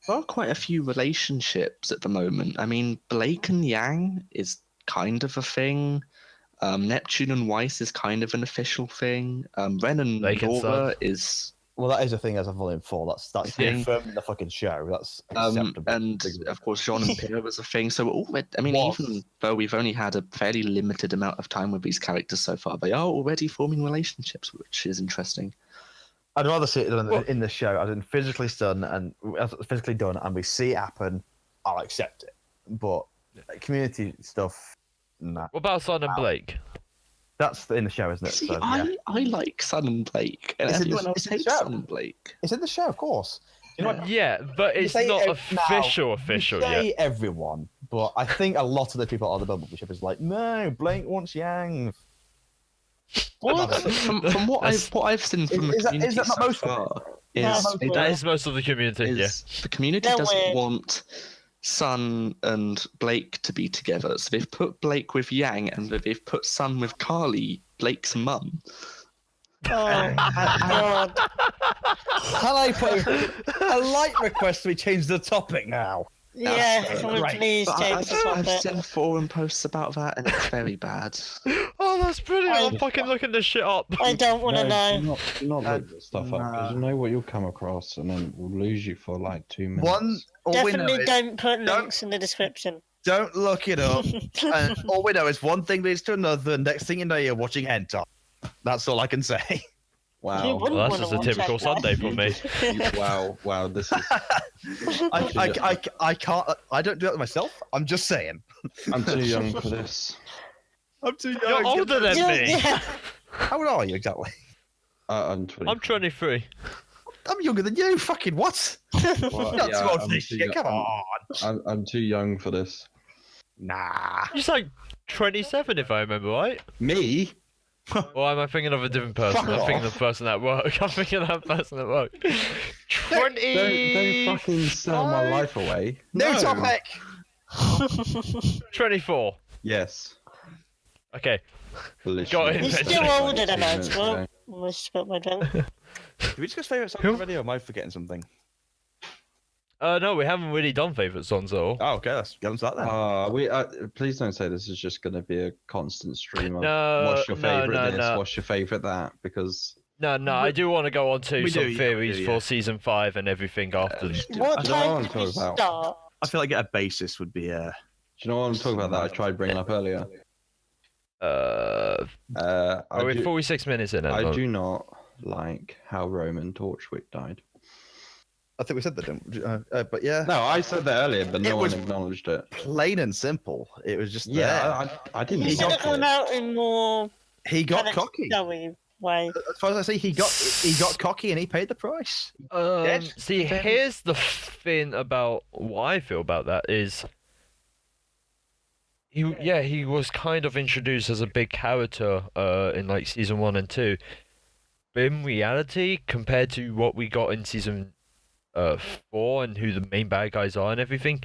There are quite a few relationships at the moment. I mean, Blake and Yang is kind of a thing. Neptune and Weiss is kind of an official thing. Ren and Blake and Laura Sub. is. Well, that is a thing as a Volume 4. That's confirmed in the fucking show. That's acceptable. And of course, Jean and Pierre was a thing. So even though we've only had a fairly limited amount of time with these characters so far, they are already forming relationships, which is interesting. I'd rather see it in the show, as in physically done, and we see it happen. I'll accept it. But community stuff, nah. What about Son and Blake? That's in the show, isn't it? See, So, I like Sun and Blake, and It's in the- everyone else it's in the hates show. Sun and Blake. It's in the show, of course. You know what? Yeah, but it's say not it now. official You say yet. everyone, but I think a lot of the people on the Bumblebee ship is like, no, Blake wants Yang. From what I've seen from the Is that community not so most of it? far, Yeah, is most of it. That is most of the community. Yeah. the community No doesn't way. want Sun and Blake to be together, so they've put Blake with Yang, and they've put Sun with Carly, Blake's mum. Oh, God. Can I put a light request we change the topic now? Yeah, can we right. please But change the I've topic? seen forum posts about that, and it's very bad. Oh, that's brilliant! I'm fucking looking this shit up. I don't want to know. Do not look this stuff up, because you know what you'll come across, and then we'll lose you for like 2 minutes. All we know Definitely is don't put links in the description. don't look it up. And all we know is one thing leads to another. Next thing you know, you're watching hentai. That's all I can say. You Wow. wouldn't Well, that's wanna just a watch typical that, Sunday for me. Wow, this is. I can't. I don't do that myself. I'm just saying. I'm too young for this. I'm too young. You're older than me. Yeah. How old are you exactly? I'm 20. I'm 23. I'm younger than you. Fucking what? Well, Not yeah, too old I'm for this too shit. young- Come on. I'm too young for this. Nah. You're like 27, if I remember right. Me? Or am I thinking of a different person? Fuck I'm thinking off. of the person at work. I'm thinking of that person at work. 20. Don't fucking sell my life away. New topic. 24. Yes. Okay. Literally He's He's still like older than 2 us. minutes Well, ago. I spilled my drink. Did we discuss favourite songs Who? already, or am I forgetting something? No, we haven't really done favourite songs at all. Oh, okay, let's get on to that then. We please don't say this is just going to be a constant stream of No, what's your no, favorite no, this, no. what's your favorite that, because No, I do want to go on to We some do, yeah, theories we do, for yeah. season 5 and everything after. What do you know what I time want did to we talk about? start? I feel like a basis would be do you know what I'm talking about that I tried bringing up earlier? Are we 46 minutes in? I do not like how Roman Torchwick died. I think we said that, didn't we? But yeah, No, I said that earlier, but It no one was- acknowledged it. plain and simple. It was just there. Yeah, I didn't He should like have come it. out in more He got kind of cocky. snowy way. As far as I see, he got cocky and he paid the price. Yes. See, here's the thing about what I feel about that is, he was kind of introduced as a big character in like season 1 and 2, but in reality, compared to what we got in season 4 and who the main bad guys are and everything,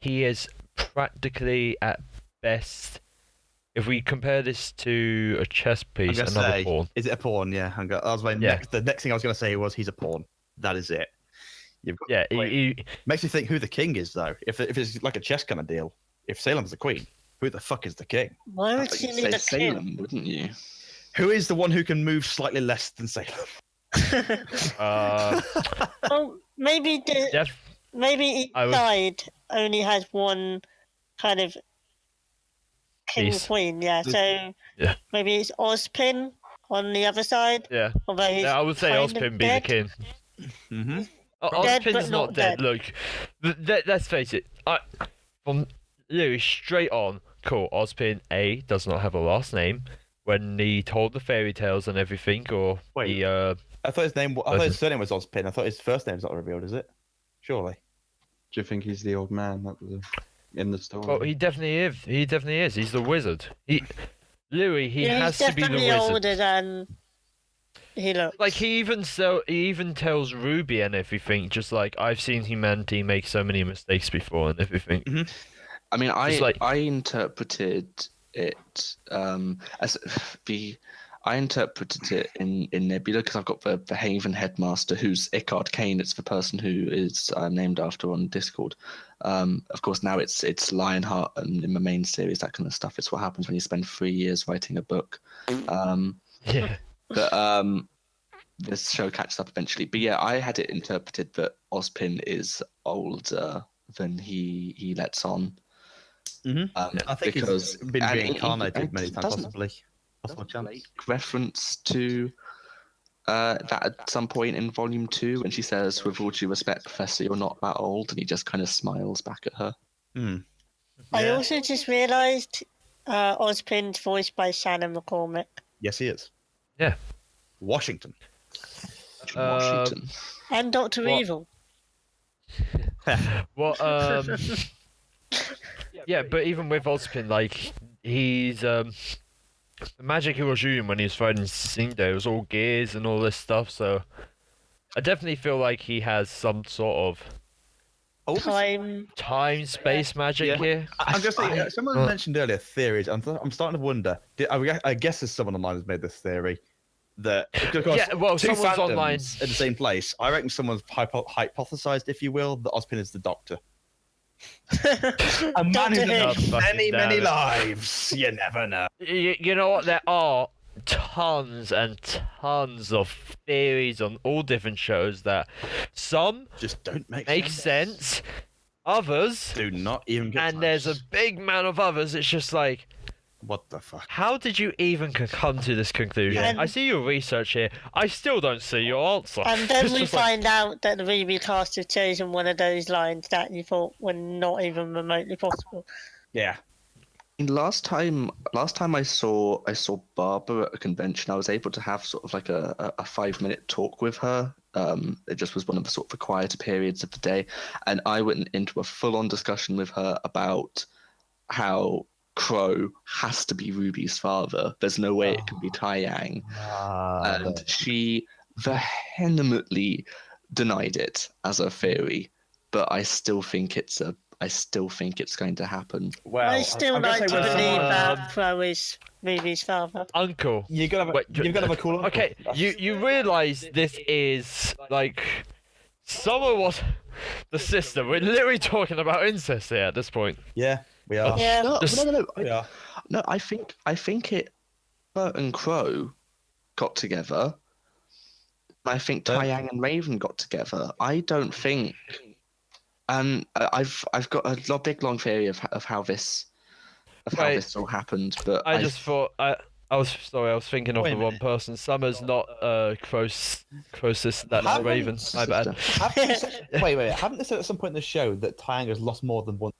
he is practically at best. If we compare this to a chess piece, I'm gonna another say, pawn. is it a pawn? Yeah, that was my Yeah. the next thing I was going to say was he's a pawn. That is it. You've got Yeah, the queen. he, Makes me think who the king is though. If it's like a chess kind of deal, if Salem's the queen, who the fuck is the king? Why I would thought she you'd need say a king? Salem, wouldn't you? Who is the one who can move slightly less than Salem? Well, maybe maybe each I would- side only has one kind of king Piece. queen. Yeah, so Yeah. maybe it's Ozpin on the other side. yeah. Although he's Yeah, I would say kind of Ozpin be the dead. king. Mm-hmm. Dead, Ozpin's but not not dead. dead. Look, let's face it. From Louis straight on, cool. Ozpin does not have a last name. When he told the fairy tales and everything, or Wait. he I thought his surname was Ozpin. I thought his first name's not revealed, is it? Surely. Do you think he's the old man in the story? well, he definitely is. He definitely is. He's the wizard. Louis, he Yeah, has he's to be the definitely wizard. older than he looks. Like he even tells RWBY and everything. Just like I've seen humanity make so many mistakes before and everything. I mean, Just like- I interpreted it as I interpreted it in Nebula because I've got the Haven headmaster who's Icard Kane. It's the person who is named after on Discord. Of course, now it's Lionheart and in the main series, that kind of stuff. It's what happens when you spend 3 years writing a book. Yeah. But this show catches up eventually. But yeah, I had it interpreted that Ozpin is older than he lets on. Mm-hmm. I think because he's been and reincarnated many times, doesn't- possibly. Possible chance. Blake reference to that at some point in volume 2 when she says, "With all due respect, Professor, you're not that old," and he just kind of smiles back at her. I Yeah. also just realised Ozpin's voiced by Shannon McCormick. Yes, he is. Yeah. Washington. Washington. And Dr. What? Evil. Well, yeah, but even with Ozpin, like he's the magic he was using when he was fighting Cinder, it was all gears and all this stuff. So I definitely feel like he has some sort of time space magic Yeah. here. I'm just saying, someone mentioned earlier theories. I'm starting to wonder. I guess there's someone online who's made this theory that because Yeah, well, two someone's fandoms online. in the same place. I reckon someone's hypothesized, if you will, that Ozpin is the Doctor. A man Doctor who's lived Who. many, Fucking many damn it. lives. You never know. You know what? There are tons and tons of theories on all different shows that some Just don't make sense, others, Do not even get. and there's a big amount of others. It's just like, what the fuck? how did you even come to this conclusion? Yeah. I see your research here. I still don't see your answer. And then It's we just like- find out that the RWBY cast have chosen one of those lines that you thought were not even remotely possible. Yeah. Last time I saw Barbara at a convention, I was able to have sort of like a 5-minute talk with her. It just was one of the sort of the quieter periods of the day, and I went into a full-on discussion with her about how Crow has to be Ruby's father. There's no way it can be Taiyang, and she vehemently denied it as a theory. But I still think it's a I still think it's going to happen. Well, I still I'm gonna like to say when believe someone- that Fro is Ruby's father. Uncle. You're gonna have a, Wait, you're gonna have a cool uncle. Okay, you realise this is like Summer was the sister. We're literally talking about incest here at this point. Yeah, we are. Yeah. No, Just- no. We are. No, I think it. Bert and Crow got together. I think Taeyang and Raven got together. I don't think. And I've got a big long theory of how this all happened, but I just thought I was thinking of Wait the a wrong minute. person. Summer's not closest. That's Haven't- Raven. My bad. Wait. Haven't they said at some point in the show that Taeyang has lost more than one?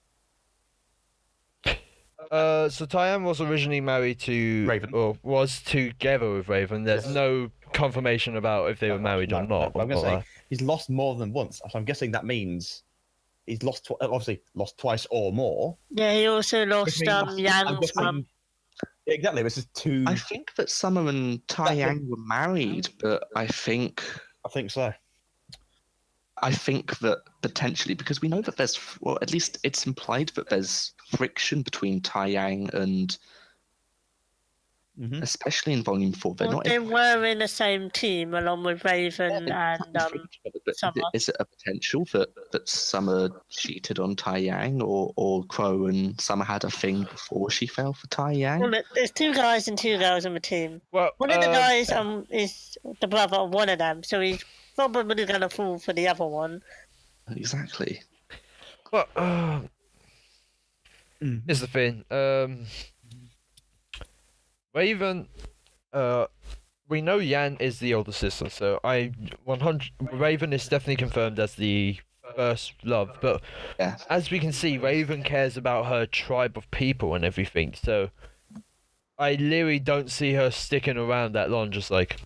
So Taeyang was originally married to Raven. or was together with Raven. There's no confirmation about if they were married or not. I'm gonna but, say he's lost more than once. So I'm guessing that means he's lost. Obviously, lost twice or more. Yeah, he also lost Which means- I'm Yang's guessing- mum. Exactly. This is two. I think that Summer and Taeyang were married, but I think so. that potentially, because we know that there's, well, at least it's implied that there's friction between Taeyang and, Mhm. especially in Volume 4, they're Well, not. they were in the same team along with Raven and But Summer. is it a potential that Summer cheated on Taeyang, or Crow and Summer had a thing before she fell for Taeyang? Well, there's 2 guys and 2 girls on the team. well, One of the guys is the brother of one of them, so he's probably gonna fall for the other one. Exactly. well, here's the thing. Raven, we know Yan is the older sister, so Raven is definitely confirmed as the first love. But Yeah. as we can see, Raven cares about her tribe of people and everything. So I literally don't see her sticking around that long. Just like,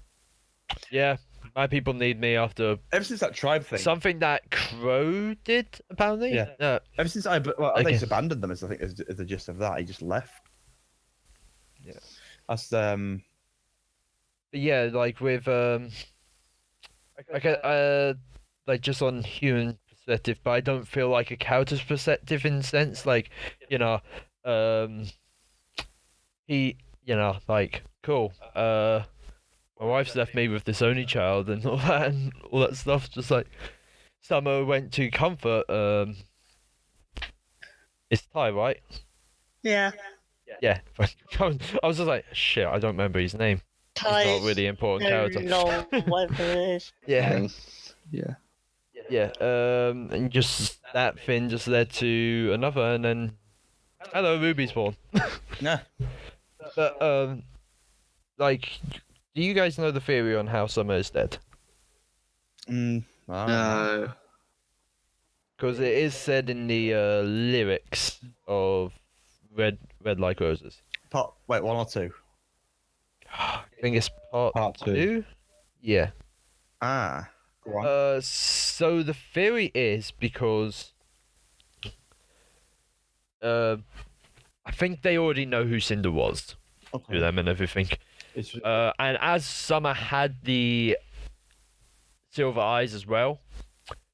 yeah, my people need me after Ever since that tribe thing. something that Crow did apparently. Yeah. Ever since I they Okay. just abandoned them. Is the gist of that. He just left. Yeah. That's But yeah, like with like just on human perspective, but I don't feel like a character's perspective in sense, like, he, like, cool, my wife's left me with this only child and all that stuff. Just like Summer went to comfort it's Ty, right? Yeah. Yeah. I was just like, shit, I don't remember his name. He's not a really important character. Long, whatever it is. Yeah. Yeah. Yeah, and just that thing just led to another, and then hello, Ruby's born. nah. But like, do you guys know the theory on how Summer is dead? No. Because it is said in the lyrics of Red Like Roses. Wait, 1 or 2? I think it's part Part 2. 2. Yeah. Ah. Go on. So the theory is because I think they already know who Cinder was to Okay. them and everything. It's, And as Summer had the silver eyes as well,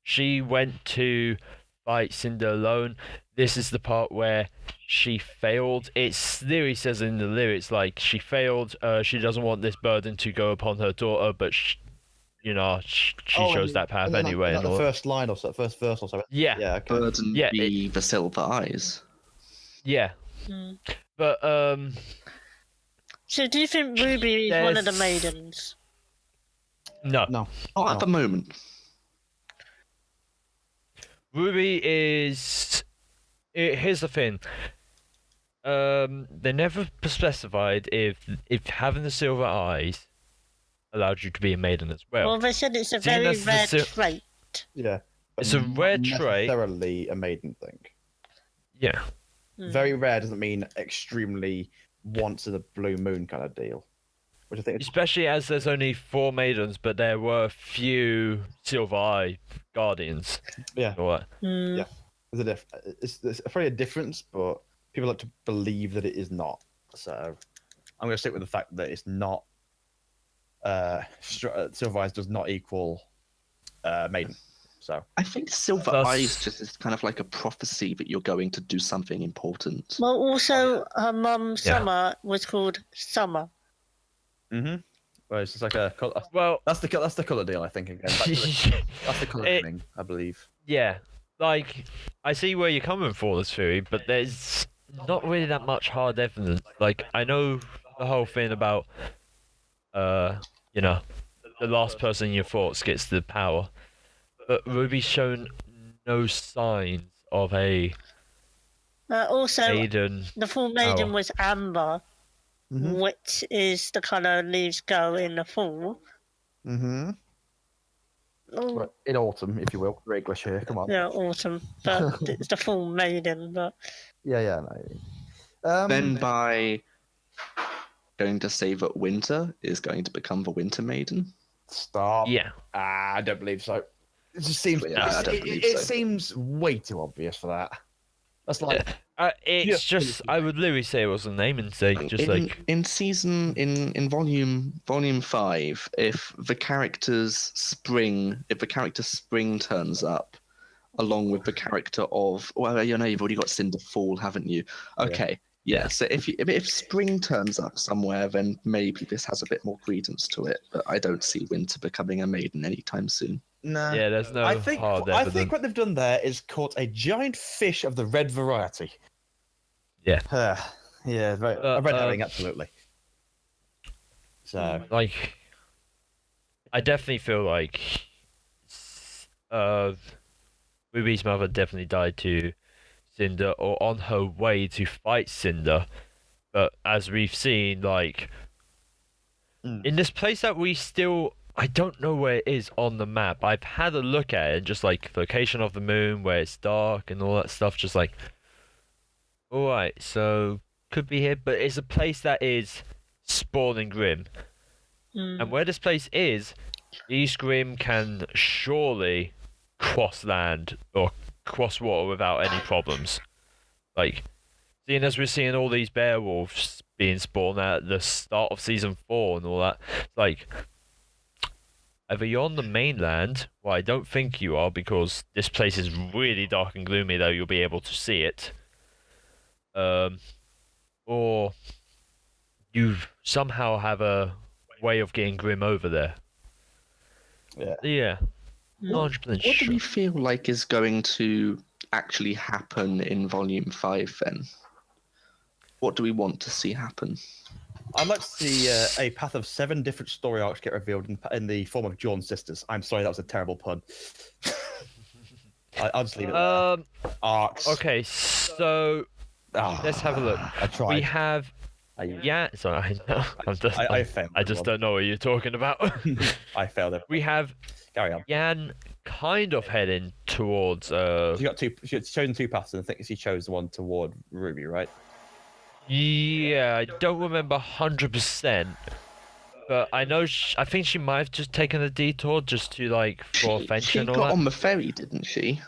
she went to fight Cinder alone. This is the part where she failed. It literally says in the lyrics, like, she failed. She doesn't want this burden to go upon her daughter, but she chose that path anyway. And the all. first line or so, first verse or something. Yeah, Yeah. Okay. Burden Yeah, be the silver eyes. yeah. Mm. But So do you think Ruby is one of the There's- maidens? no. No. Not at the moment. Ruby is. Here's the thing. They never specified if having the silver eyes allowed you to be a maiden as well. Well, they said it's a Seeing very as the rare sil- trait. Yeah. but It's a not rare trait. necessarily a maiden thing. Yeah. Mm. Very rare doesn't mean extremely once in a blue moon kind of deal. Which I think is Especially as there's only 4 maidens, but there were few silver eye guardians. Yeah. Or what? Mm. Yeah. It's probably a difference, but people like to believe that it is not. So I'm going to stick with the fact that it's not. Silver Eyes does not equal maiden. So I think Silver Plus- Eyes just is kind of like a prophecy that you're going to do something important. Well, also, her mum, Summer, was called Summer. well, it's just like a Well, that's the color deal, I think. Again, back to that's the color It- thing, I believe. yeah, like I see where you're coming for this theory, but there's not really that much hard evidence. Like I know the whole thing about, you know, the last person in your thoughts gets the power, but Ruby's shown no signs of a Also, maiden. the full maiden Power. was Amber, Mhm. which is the colour leaves go in the fall. Mm-hmm. Oh, In autumn, if you will. Very English here. Come on. yeah, autumn, but it's the full maiden. But Yeah. No. Then by going to say that Winter is going to become the Winter Maiden. Stop. Yeah, I don't believe so. It just seems. Yeah, I don't it believe it so. seems way too obvious for that. That's like. it's just I would literally say it was a naming thing, just like in season in volume 5, if the character Spring turns up along with the character of, well, you know, you've already got Cinder Fall, haven't you? Okay. Yeah, so if Spring turns up somewhere, then maybe this has a bit more credence to it. But I don't see Winter becoming a maiden anytime soon. Nah. yeah, there's no I think hard I evidence. think what they've done there is caught a giant fish of the red variety. Yeah. Yeah, a red herring, absolutely. So Like, I definitely feel like Ruby's mother definitely died to Cinder or on her way to fight Cinder. But as we've seen, like, in this place that we still, I don't know where it is on the map. I've had a look at it and just like location of the moon, where it's dark and all that stuff, just like, alright, so could be here, but it's a place that is spawning Grim. And where this place is, these Grim can surely cross land or cross water without any problems. Like, seeing as we're seeing all these bear wolves being spawned at the start of season 4 and all that, it's like, either you're on the mainland, well, I don't think you are because this place is really dark and gloomy, though you'll be able to see it. Or you somehow have a way of getting Grim over there. Yeah. What 100% do we sure. feel like is going to actually happen in volume 5 then? What do we want to see happen? I'd like to see a path of 7 different story arcs get revealed in the form of John's sisters. I'm sorry, that was a terrible pun. I'll just leave it there. Arcs. Okay, so let's have a look. I tried. We have sorry, I know. I failed. I just don't know what you're talking about. I failed it. We have Carry on. Yan kind of heading towards She got two. She's chosen 2 paths, and I think she chose the one toward Ruby, right? yeah, I don't remember 100%, but I know I think she might have just taken a detour just to like for She adventure and all got that. on the ferry, didn't she?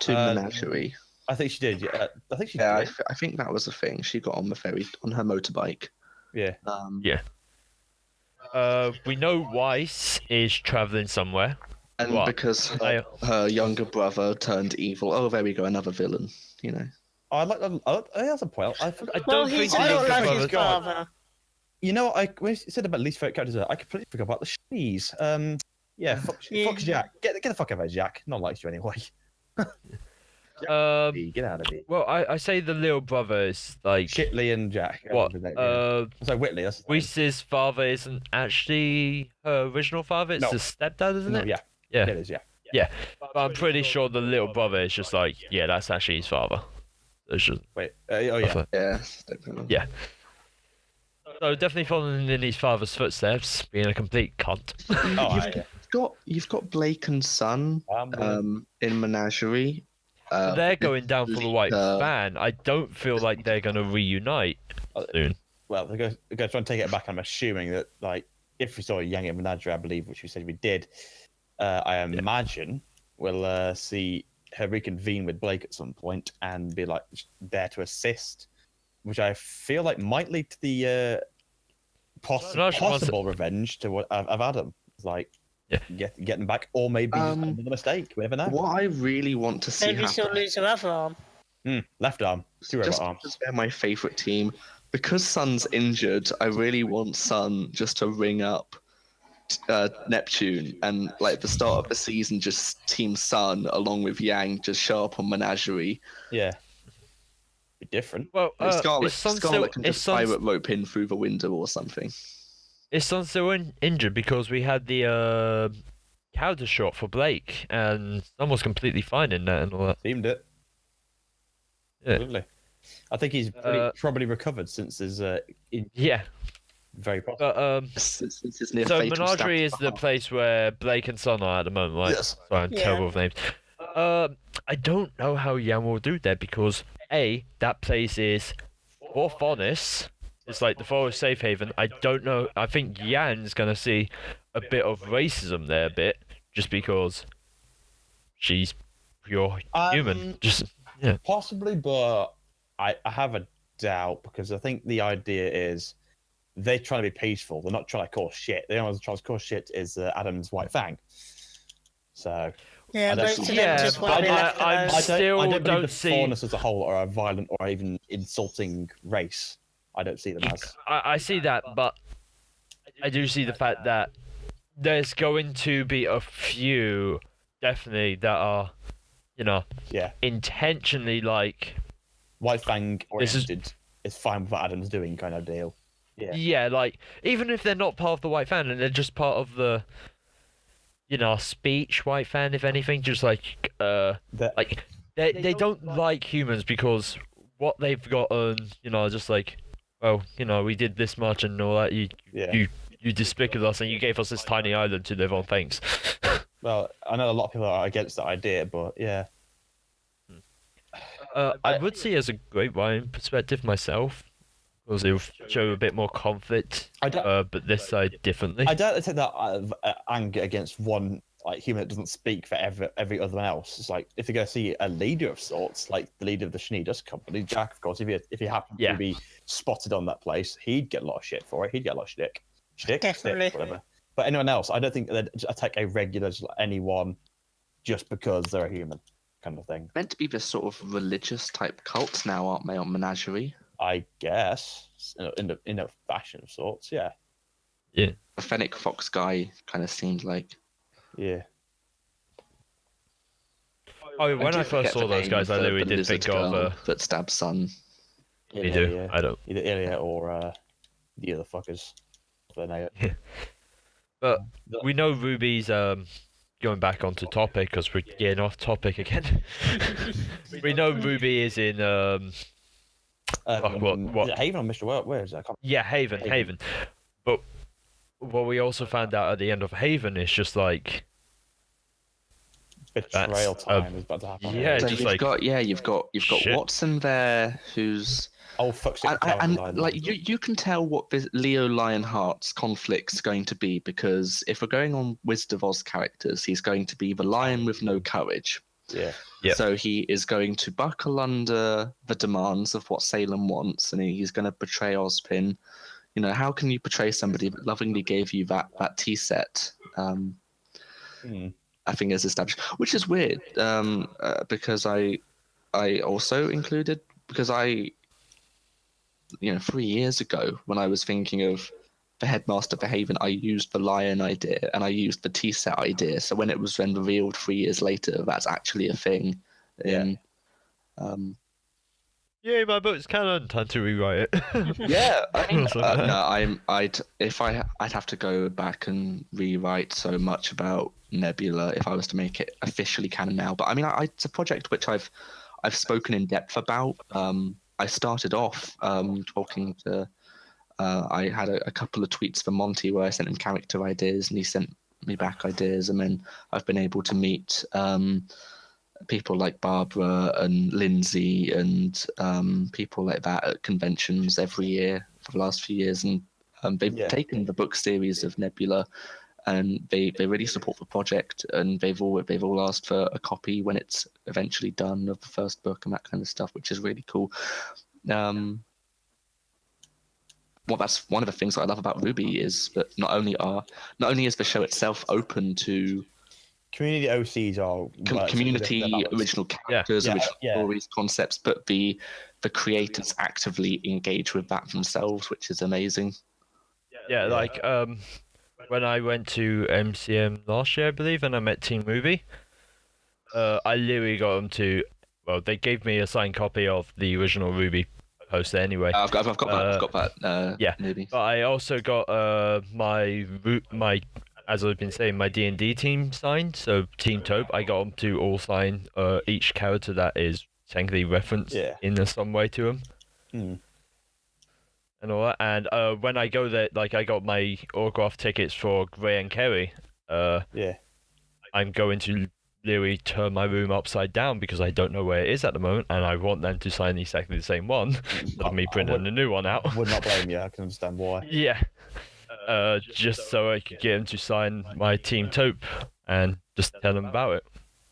To Menagerie. I think she did. Yeah, I think she Yeah, did. I think that was a thing. She got on the ferry on her motorbike. Yeah. We know Weiss is traveling somewhere. And What? because her younger brother turned evil. Oh, there we go, another villain. You know. I like that. Oh, that's a point. I I well, don't he's think a the lot younger like brother- his father. You know, when you said about least favorite characters, I completely forgot about the Shnees. Fuck Jack. Get the fuck out of here, Jack. No one likes you anyway. Get out of here. Well, I say the little brother is like Shitley and Jack. what? So Whitley. That's Weiss's father isn't actually her original father. It's No. the stepdad, isn't no, it? yeah, Yeah. it is. Yeah. But I'm pretty sure the little brother is just like, yeah, that's actually his father. It's just, Wait. Oh yeah. Yeah. Definitely. Yeah. So definitely following in his father's footsteps, being a complete cunt. Oh, You've got Blake and Son in Menagerie. They're going down for the white uh, fan. I don't feel like they're going to reunite soon. Well, they're going to try and take it back. I'm assuming that, like, if we saw a young Menagerie, I believe, which we said we did, I imagine we'll see her reconvene with Blake at some point and be like there to assist, which I feel like might lead to the No, she wants possible revenge to what of Adam. It's like, get them back, or maybe just another mistake. We never know. What I really want to see Maybe she'll happen, lose her other arm. Left arm, two robot just arms. because they're my favourite team, because Sun's injured, I really want Sun just to ring up Neptune and like the start of the season, just Team Sun along with Yang just show up on Menagerie. Yeah, be different. Well, Scarlet, is Sun Scarlet can still, just pirate rope in through the window or something. is Sun still injured because we had the counter shot for Blake and Sun was completely fine in that and all that. Seemed it. Yeah. Absolutely. I think he's probably recovered since his Yeah, very possible. but Since his near so fatal Menagerie is stab. the place where Blake and Sun are at the moment, right? Yes. Sorry, I'm Yeah. terrible with names. I don't know how Yan will do that because that place is for Fonis. It's like the forest safe haven. I don't know. I think Yan's gonna see a bit of racism there, a bit, just because she's pure human. Just yeah. Possibly, but I have a doubt because I think the idea is they're trying to be peaceful. They're not trying to cause shit. The only one trying to cause shit is Adam's White Fang. So Yeah, I don't- most of them Yeah, just want but to be left I'm alone. still I don't believe don't the see- faunus as a whole are a violent or even insulting race. I don't see them as. I see that, but I do see the fact that there's going to be a few definitely that are, Yeah, intentionally like. White Fang This is- oriented is fine with what Adam's doing kind of deal. Yeah. Yeah, like even if they're not part of the white fan and they're just part of the, speech white fan, if anything, just like That- like they don't like humans because what they've gotten, just like, well, we did this much and all that. You despicted us and you gave us this tiny island to live on. Thanks. Well, I know a lot of people are against that idea, but yeah. I would see it as a grapevine perspective myself, because it will show a bit more conflict. I don't- But this side differently. I don't take that out of anger against one like human that doesn't speak for every other one else. It's like if you're going to see a leader of sorts, like the leader of the Schneidus company, Jack, of course, if he happened Yeah. to be spotted on that place, he'd get a lot of shit for it. He'd get a lot of shtick, Definitely. whatever. But anyone else, I don't think they'd attack a regular anyone just because they're a human, kind of thing. Meant to be this sort of religious type cult now, aren't they, on Menagerie? I guess in a fashion of sorts, yeah. The Fennec Fox guy kind of seemed like. Yeah. Oh, when I do first forget saw the those name guys, I the literally did lizard think of. girl that stabbed Sun. Me too. I don't. Either Ilya or the other fuckers. Their name. But we know Ruby's going back onto topic because we're getting off topic again. We know Ruby is in what? Is it Haven or Mr. World? Where is that? Haven. But what we also found out at the end of Haven is just like Betrayal that's, time is about to happen. yeah, So just you've like got you've got shit. Watson there, who's Oh fuck! and like you can tell what this Leo Lionheart's conflict's going to be, because if we're going on Wizard of Oz characters, he's going to be the lion with no courage. Yeah. Yep. So he is going to buckle under the demands of what Salem wants, and he's going to betray Ozpin. How can you betray somebody that lovingly gave you that tea set? I think is established, which is weird, because I also included, because 3 years ago when I was thinking of the headmaster for Haven, I used the lion idea and I used the tea set idea. So when it was then revealed 3 years later, that's actually a thing. yay, my book's canon. Time to rewrite it. Yeah, I mean, Something like no, I'd have to go back and rewrite so much about Nebula if I was to make it officially canon now. But I mean, it's a project which I've spoken in depth about. I started off talking to. I had a couple of tweets for Monty where I sent him character ideas and he sent me back ideas, and then I've been able to meet people like Barbara and Lindsay and people like that at conventions every year for the last few years, and they've taken the book series of Nebula and they really support the project, and they've all asked for a copy when it's eventually done of the first book and that kind of stuff, which is really cool. that's one of the things that I love about RWBY is that not only is the show itself open to Community OCs are community, original characters, Yeah, original yeah. stories, concepts, but the creators actively engage with that themselves, which is amazing. Yeah, like when I went to MCM last year, I believe, and I met Team Movie, I literally got them to. Well, they gave me a signed copy of the original RWBY poster anyway. I've got that. Yeah, movie. but I also got my as I've been saying, my D&D team signed. So Team Taupe, I got them to all sign each character that is technically referenced in some way to them. And all that. And when I go there, like I got my autograph tickets for Gray and Kerry. I'm going to literally turn my room upside down because I don't know where it is at the moment, and I want them to sign exactly the same one. Of me printing a new one out. Would not blame you. I can understand why. Yeah. Just so I could get them to sign my Team Taupe and just tell them about it.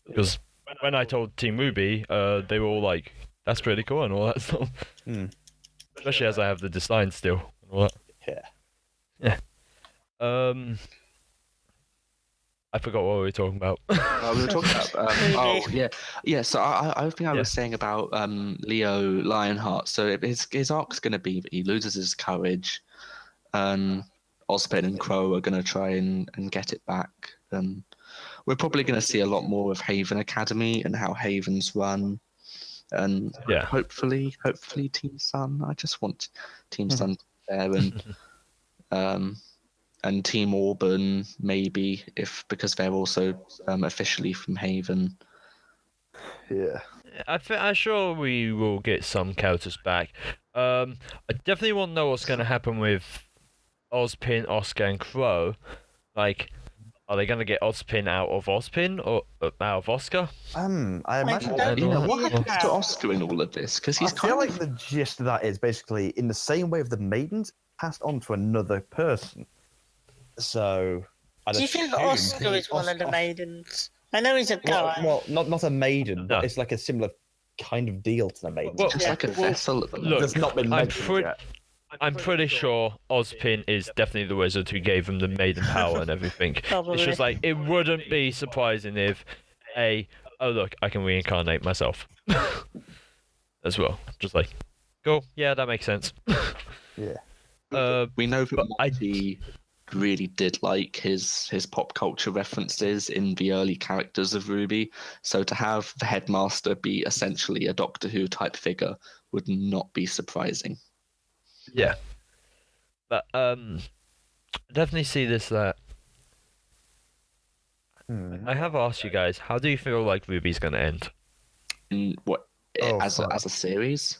Because when I told Team RWBY, they were all like, "That's pretty cool" and all that stuff. Especially as I have the design still and all that. Yeah. I forgot what we were talking about. We were talking about. So I think I was saying about Leo Lionheart. So his arc's going to be that he loses his courage, and Ozpin and Crow are going to try and get it back. We're probably going to see a lot more of Haven Academy and how Haven's run. And hopefully Team Sun. I just want Team Sun to be there, and Team Auburn maybe because they're also officially from Haven. Yeah. I'm sure we will get some characters back. I definitely want to know what's going to happen with Ozpin, Oscar, and Crow. Like, are they going to get Ozpin out of Ozpin or out of Oscar? I imagine. What happens to Oscar in all of this? Because I feel like the gist of that is basically in the same way of the maidens passed on to another person. So, do you think Oscar is one of the maidens? I know he's a guy. Well, not a maiden, but it's like a similar kind of deal to the maiden. Well, it's like a vessel at the moment. Look, That's not been mentioned yet. I'm pretty sure Ozpin is definitely the wizard who gave him the maiden power and everything. It's just like, it wouldn't be surprising if oh look, I can reincarnate myself. As well. Just like, cool, yeah, that makes sense. Yeah. We know that Monty really did like his pop culture references in the early characters of RWBY. So to have the headmaster be essentially a Doctor Who type figure would not be surprising. Yeah. But I definitely see this that I have asked you guys, how do you feel like RWBY's gonna end? As a series?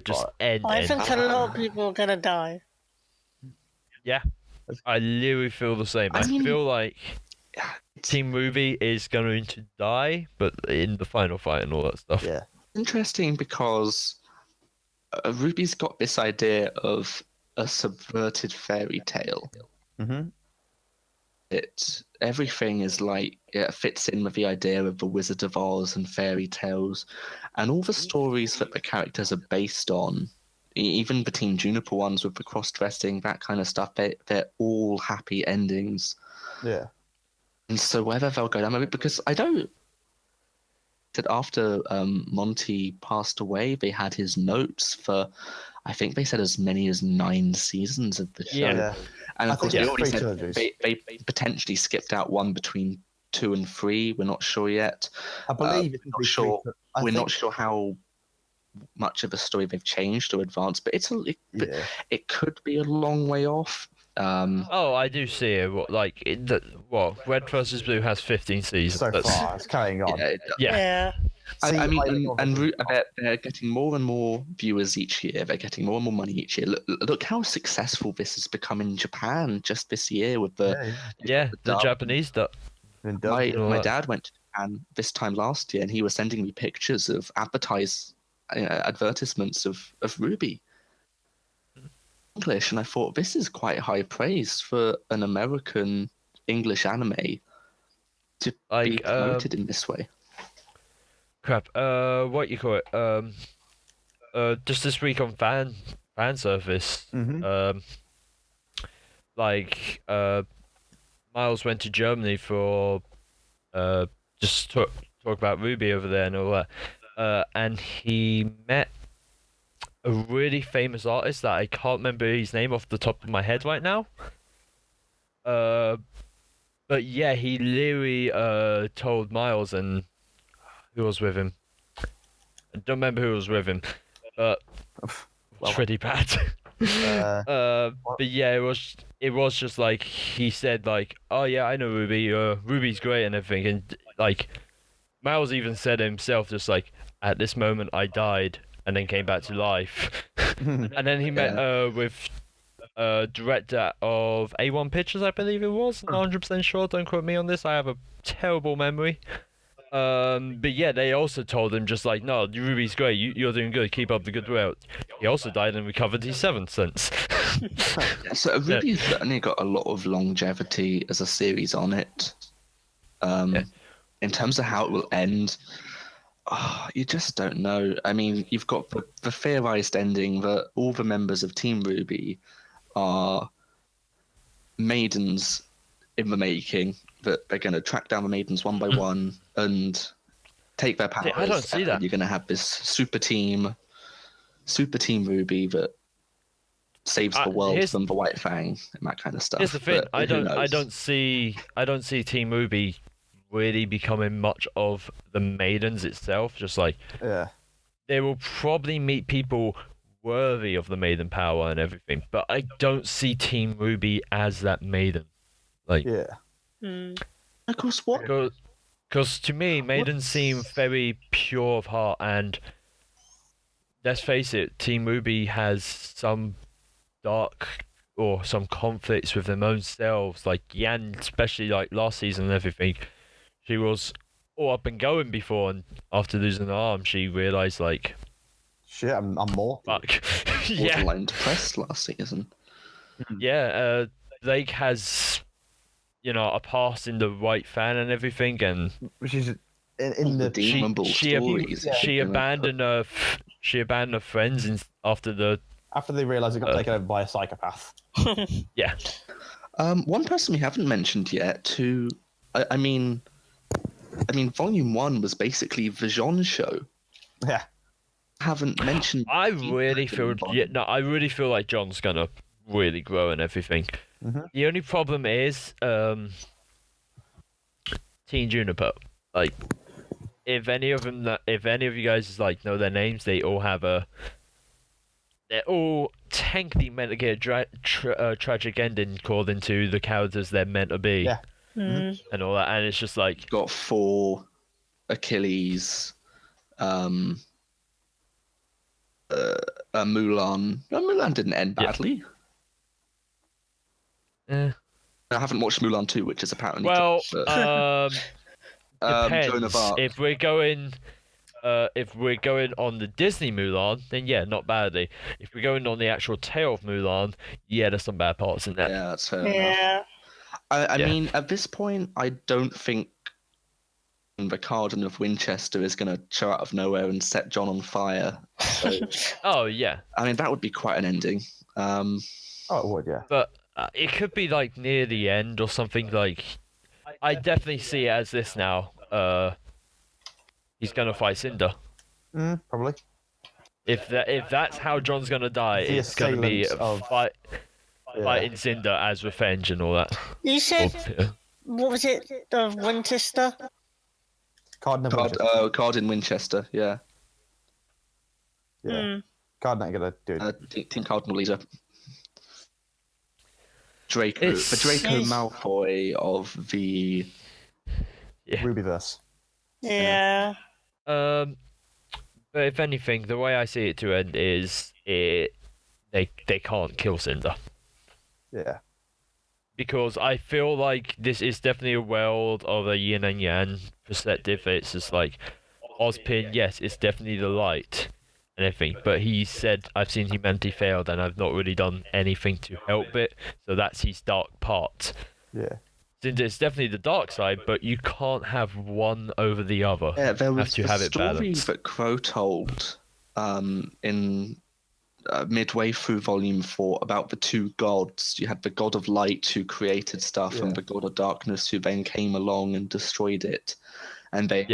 Just end. I think a lot of people are gonna die. Yeah. I literally feel the same. I feel like Team RWBY is going to die, but in the final fight and all that stuff. Yeah. Interesting because RWBY's got this idea of a subverted fairy tale. Everything is like it fits in with the idea of the Wizard of Oz and fairy tales, and all the stories that the characters are based on. Even the Team Juniper ones with the cross-dressing, that kind of stuff, they're all happy endings. Yeah. And so whether they'll go down, because I don't. That after Monty passed away, they had his notes for, I think they said as many as 9 seasons of the show. Yeah. And of course, they already said trilogies. they potentially skipped out one between 2 and 3. We're not sure yet. I believe it's not sure. We're not sure how much of a story they've changed or advanced, but it could be a long way off. I do see it. Red versus Blue has 15 seasons. So far, it's carrying on. Yeah. I mean, and they're getting more and more viewers each year. They're getting more and more money each year. Look how successful this has become in Japan just this year with the Japanese dub. My dad went to Japan this time last year, and he was sending me pictures of advertisements of RWBY English, and I thought this is quite high praise for an American English anime to be promoted in this way. What you call it? Just this week on fan fan service. Mhm. Like Miles went to Germany for just talk about RWBY over there and all that. And he met a really famous artist that I can't remember his name off the top of my head right now. But yeah, he literally told Miles and who was with him. I don't remember who was with him, but it's pretty bad. But yeah, it was just like he said like, oh yeah, I know RWBY. RWBY's great and everything, and like Miles even said himself, just like at this moment I died and then came back to life, and then he met with director of A1 Pictures, I believe it was. Not 100% sure. Don't quote me on this. I have a terrible memory. But yeah, they also told him just like, no, RWBY's great. You're doing good. Keep up the good work. He also died and recovered his seventh sense. So RWBY's certainly got a lot of longevity as a series on it. In terms of how it will end, you just don't know. I mean, you've got the theorized ending that all the members of Team RWBY are maidens in the making, that they're going to track down the maidens one by one and take their powers. I don't see that. You're going to have this super team RWBY that saves the world from the White Fang and that kind of stuff. Here's the thing: But I don't see Team RWBY really becoming much of the maidens itself. Just like they will probably meet people worthy of the maiden power and everything, but I don't see Team RWBY as that maiden. Like Of course, what? Because to me, maidens seem very pure of heart, and let's face it, Team RWBY has some dark or some conflicts with their own selves. Like Yan, especially like last season and everything, she was all up and going before, and after losing her arm, she realized like, shit, I'm more. Fuck. Yeah. Borderline depressed last season. Yeah, Blake has, a past in the White Fan and everything, and which is in the demon ball stories. She abandoned her friends after they realised it got taken over by a psychopath. Yeah. One person we haven't mentioned yet, who, I mean, Volume 1 was basically the Jean show. Yeah. Haven't mentioned. I really feel like John's gonna really grow and everything. The only problem is Teen Juniper. Like, if any of you guys know their names, they all have they're all technically meant to get a tragic ending according to the characters they're meant to be. Yeah. And all that, and it's just like got 4 Achilles, Mulan. Mulan didn't end badly. Yeah. I haven't watched Mulan 2, which is apparently well. Joan Depends. of Arc. If we're going on the Disney Mulan, then yeah, not badly. If we're going on the actual tale of Mulan, yeah, there's some bad parts in there. Yeah, that's fair enough. I mean, at this point, I don't think the Cardinal of Winchester is going to show out of nowhere and set John on fire. So, oh yeah. I mean, that would be quite an ending. Oh, it would, yeah. But it could be like near the end or something. Like, I definitely see it as this now. He's gonna fight Cinder. Probably. If that's how John's gonna die, it's gonna be fighting Cinder as revenge and all that. You said what was it? The Winchester. Card in Winchester. Yeah. Yeah. Card ain't gonna do it. Team Cardinal leader. Draco Malfoy of the RWBYverse. Yeah. But if anything, the way I see it to end is they can't kill Cinder. Yeah. Because I feel like this is definitely a world of a yin and yang perspective. It's just like Ozpin, yes, it's definitely the light and everything, but he said, I've seen humanity failed and I've not really done anything to help it, so that's his dark part. Yeah. Since it's definitely the dark side, but you can't have one over the other. Yeah, there was have to have it story balanced. that Crow told in midway through Volume 4 about the two gods. You had the god of light who created stuff and the god of darkness who then came along and destroyed it. And they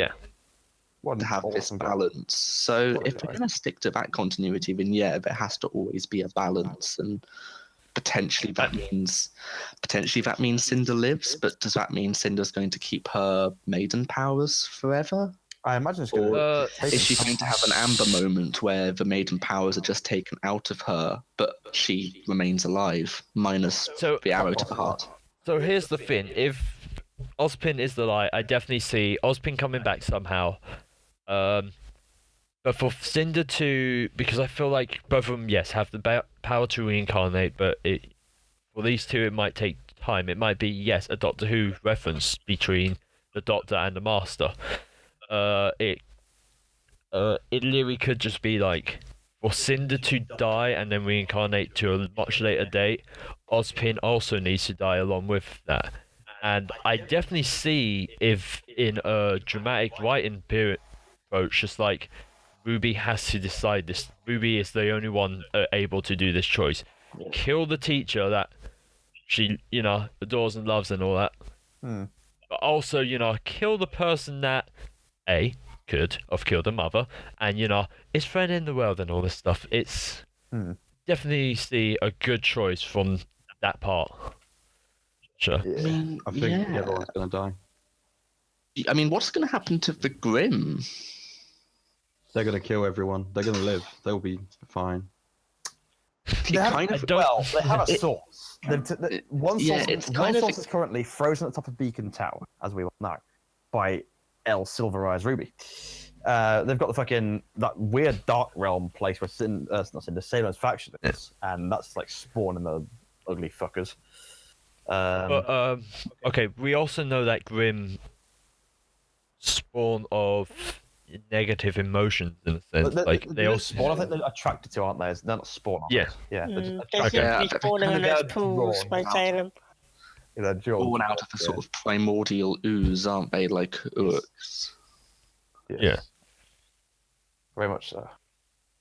What to have this awesome guy. balance. So What a if guy. we're going to stick to that continuity, then yeah, there has to always be a balance, and potentially that means Cinder lives. But does that mean Cinder's going to keep her maiden powers forever? I imagine it's going Or to. is she going to have an Amber moment where the maiden powers are just taken out of her, but she remains alive, minus So- the arrow to the heart? So here's the thing: if Ozpin is the light, I definitely see Ozpin coming back somehow. But for Cinder to, because I feel like both of them, yes, have the power to reincarnate, but for these two, it might take time. It might be, yes, a Doctor Who reference between the Doctor and the Master. It literally could just be like for Cinder to die and then reincarnate to a much later date. Ozpin also needs to die along with that, and I definitely see if in a dramatic writing period approach, just like RWBY has to decide this. RWBY is the only one able to do this choice. Kill the teacher that she, adores and loves and all that. But also, kill the person that could have killed her mother, and is threatening the world and all this stuff. It's definitely see a good choice from that part. Sure. Yeah. I think everyone's going to die. I mean, what's going to happen to the Grimm? They're going to kill everyone. They're going to live. They'll be fine. They have, kind of- don't- well, they have a It- source. One yeah, source, it's one kind of- source is currently frozen at the top of Beacon Tower, as we all know, by El Silver Eyes Ruby. They've got that weird dark realm place where the Salem's faction is, and that's like spawning the ugly fuckers. But okay, we also know that Grimm spawn of negative emotions in a sense. They don't also spawn. I think they're attracted to, aren't they? They're not spawn. Are Yeah. they? Yeah. They're just They attracted seem to Yeah, be spawning in they're those pools drawn by out. Salem. they're drawn. Born out of a sort of primordial ooze, aren't they? Like Urks. Yeah. Very much so.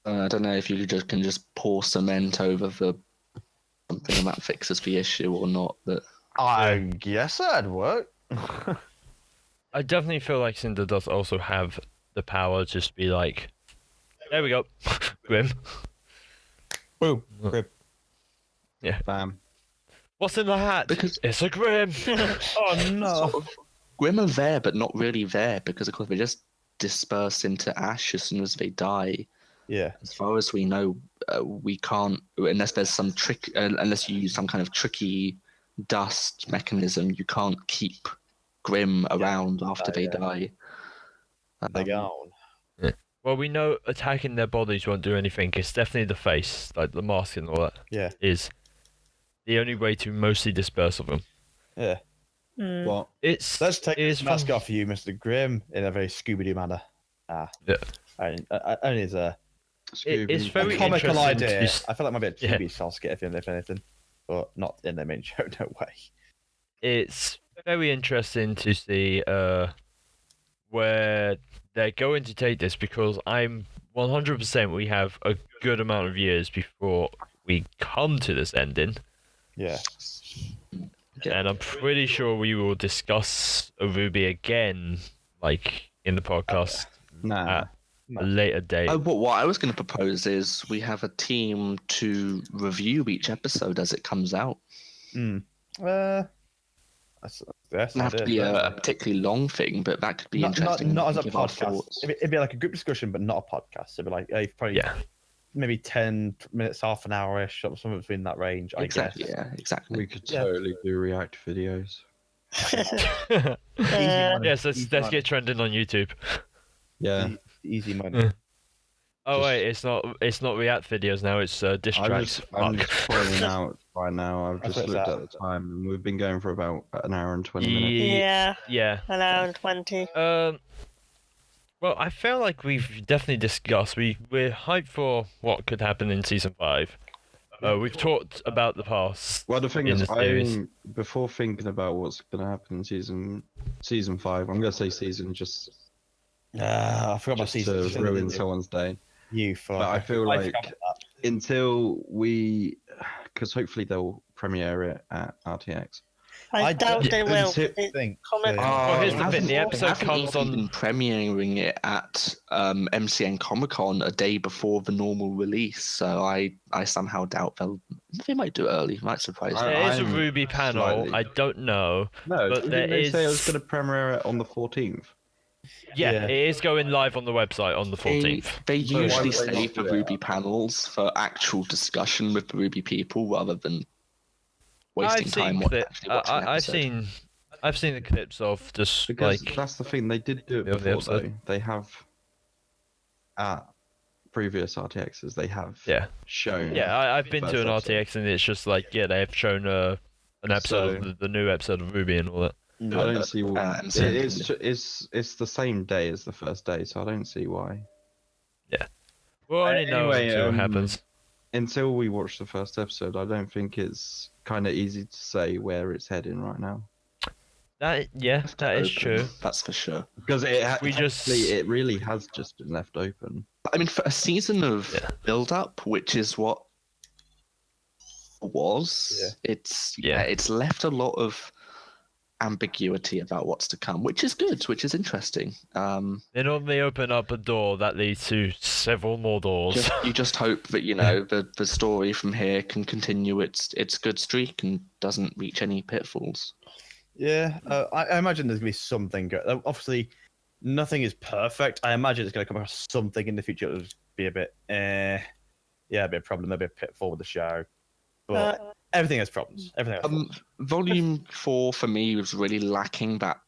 I don't know if you can just pour cement over something and that fixes the issue or not. But I guess that'd work. I definitely feel like Cinder does also have the power to just be like, there we go, Grimm. Boom. Bam. What's in the hat? Because- It's a Grimm. Oh no. Grimm are there, but not really there because, of course, they just disperse into ash as soon as they die. Yeah. As far as we know, we can't unless there's some trick. Unless you use some kind of tricky dust mechanism, you can't keep Grimm around after they die. They're gone. Well, we know attacking their bodies won't do anything. It's definitely the face, like the mask and all that, Yeah. is the only way to mostly disperse of them. Yeah. What? It's Let's take it's this mask fun- off you, Mr. Grimm, in a very Scooby-Doo manner. Yeah. Only as a it's very comical interesting idea. to- I feel like maybe a Yeah. TV style skit if anything, but not in the main show. No way. It's very interesting to see where they're going to take this, because I'm 100% we have a good amount of years before we come to this ending, Yeah. and I'm pretty sure we will discuss RWBY again, like in the podcast Nah. at a later date. What I was going to propose is we have a team to review each episode as it comes out. That's It doesn't have to be a particularly long thing, but that could be not interesting. as a Give our podcast. thoughts. It'd be like a group discussion, but not a podcast. It'd be like probably Yeah. maybe 10 minutes, half an hour-ish, something between that range. Exactly. I guess. Yeah. Exactly. We could Yeah. totally do react videos. Yes, let's get trending on YouTube. Yeah. Easy money. Oh Just- wait, it's not React videos now. It's diss tracks. I'm Fuck. just pointing out right now. I've That's just what it's looked at the time, and we've been going for about an hour and 20 minutes. Yeah, Yeah. an hour and 20. Well, I feel like we've definitely discussed. We're hyped for what could happen in season 5. We've talked about the past. Well, the thing in is, the series. before thinking about what's going to happen in season 5, I'm going to say season just I forgot my to season. ruin someone's day. You fuck. But I feel like forgot about that. until we, because hopefully they'll premiere it at RTX. I doubt they will. Until- It's think. comic. Well, here's the Haven't- thing, the episode haven't comes even on- been premiering it at MCN Comic Con a day before the normal release, so I somehow doubt they might do it early. Might surprise me. There is a I'm RWBY panel. slightly- I don't know. No, But didn't there they say it was is- going to premiere it on the 14th? Yeah, Yeah. it is going live on the website on the 14th. They So why usually would they save the not do it? RWBY panels for actual discussion with the RWBY people rather than wasting time watching an episode. I've seen the clips of just Because like that's the thing, they did do it the other before, episode. though. They have, at previous RTXs, they have yeah. shown. I've been to first an episode. RTX and it's just like they have shown an episode So- of the new episode of RWBY and all that. I don't see why. and It so- it's the same day as the first day, so I don't see why. We'll only know Anyway, until it happens. Until we watch the first episode, I don't think it's kind of easy to say where it's heading right now. That is Open, true. That's for sure. Because We it really has just been left open. I mean, for a season of Yeah. build-up, which is what was, it's left a lot of ambiguity about what's to come, which is good, which is interesting. They normally open up a door that leads to several more doors. You just hope that the story from here can continue its good streak and doesn't reach any pitfalls. Yeah, I imagine there's gonna be something. Obviously, nothing is perfect. I imagine it's gonna come across something in the future that will be a bit, a bit of problem, maybe a pitfall with the show. But everything has problems. Everything has problems. Volume 4 for me was really lacking that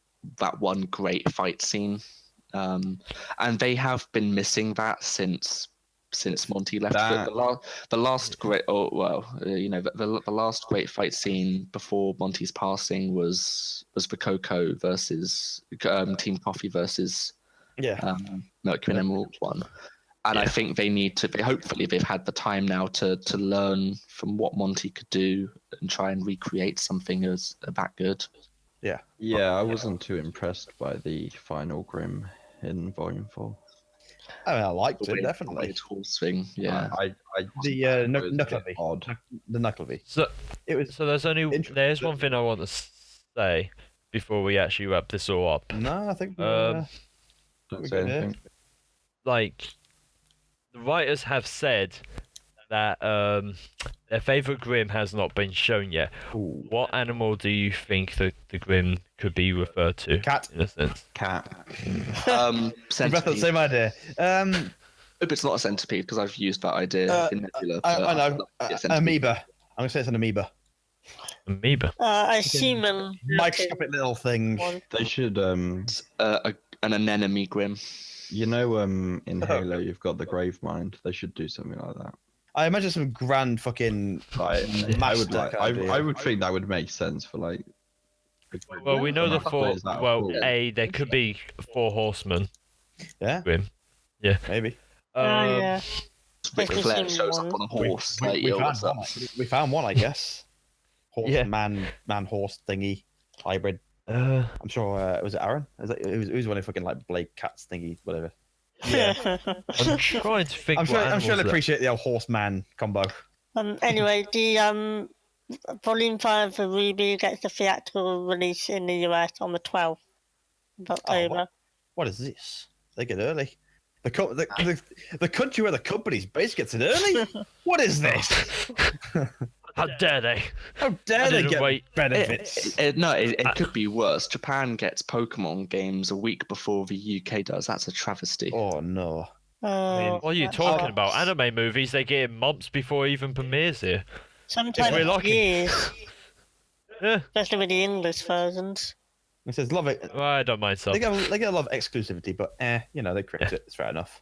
one great fight scene, and they have been missing that since Monty left. The last great, the last great fight scene before Monty's passing was the Coco versus Team Coffee versus Mercury and Emerald one. And I think they need to. Hopefully, they've had the time now to learn from what Monty could do and try and recreate something as that good. Yeah, I wasn't too impressed by the final Grim in Volume 4. I mean, I liked The it weird- definitely. weird horse thing, yeah. I The it was a bit Knucklevi. odd. The Knucklevi. So It was there's one thing I want to say before we actually wrap this all up. no, I think. Don't We're say good here. anything. Like the writers have said that their favorite Grim has not been shown yet. Ooh. What animal do you think the Grim could be referred to? Cat. In a sense. Cat. We both had the Centipede. same idea. Hope it's not a centipede because I've used that idea in Nebula. I but know. I'd like to get centipede. Amoeba. I'm gonna say it's an amoeba. Amoeba. I assume Microscopic little thing. one. They should An anemone Grim. in Halo you've got the grave mind. They should do something like that. I imagine some grand fucking. I would Master idea. I would think that would make sense for like. Well, we know the Master four. is that Well, cool. there could be 4 horsemen. Yeah, Grim. maybe. Yeah. Ric I've Flair seen shows one. up on a horse. We, like, we, yo, found what's up? one, we found one, I guess. Horse Yeah. man horse thingy hybrid. I'm sure. Was it Aron? It was one of fucking like Blake Cats thingy, whatever. I'm trying to think. I'm sure what they'll animals appreciate the old horse man combo. Anyway, the Volume 5 for RWBY gets the theatrical release in the US on the 12th of October. What is this? They get early. The country where the company's based gets it early. What is this? How dare they? How dare I they didn't get wait. benefits? It could be worse. Japan gets Pokemon games a week before the UK does. That's a travesty. Oh no! Oh, What are you talking about? Anime movies, they get it months before it even premieres here. sometimes we're lucky. years, Yeah, especially with the English versions. It says love it. well, I don't mind some. They get a lot of exclusivity, but they correct it. It's fair enough.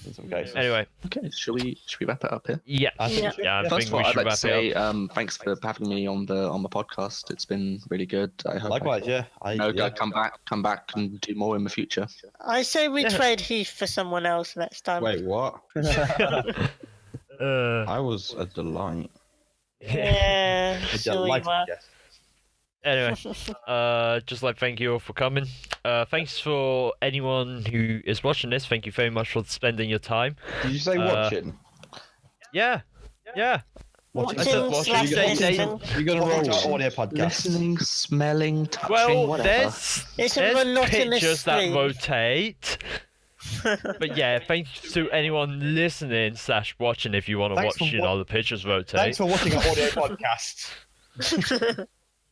In some cases. Anyway, Okay, should we wrap it up here? yeah, I think Yeah. we should, I yeah. think First of we all, I'd should like to wrap it say up. thanks for having me on the podcast. It's been really good. I hope Likewise, I yeah. come back and do more in the future. I say we Yeah. trade Heath for someone else next time. Wait, what? Uh, I was a delight. Yeah, sure you were. Anyway, just like thank you all for coming. Thanks for anyone who is watching this. Thank you very much for spending your time. Did you say watching? Yeah. Watching. I said watching. slash Say listening. You're gonna Watching roll. our audio podcast. Listening, smelling, touching, Well, whatever. It's a there's monotonous pictures that stream. rotate. But yeah, thanks to anyone listening / watching if you want to Thanks watch, for the pictures rotate. Thanks for watching our audio podcast.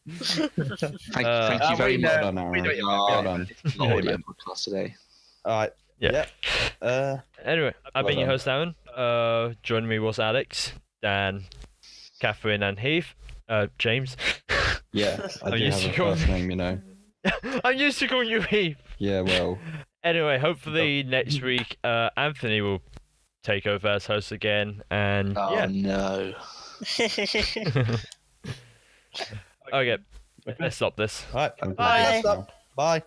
Thank you very much. Well done, Aaron. we know you- Oh, Well done. Not audio podcast today. All right. Yeah. Anyway, I've Well been your done. host, Aron. Joining me was Alex, Dan, Katherine, and Heath. James. Yeah, I I'm do used have to a calling- first name, you know. I'm used to calling you Heath. Yeah, well, Anyway, hopefully next week, Anthony will take over as host again, and Oh yeah. no. Okay, let's stop this. All right. I'm Bye. Bye.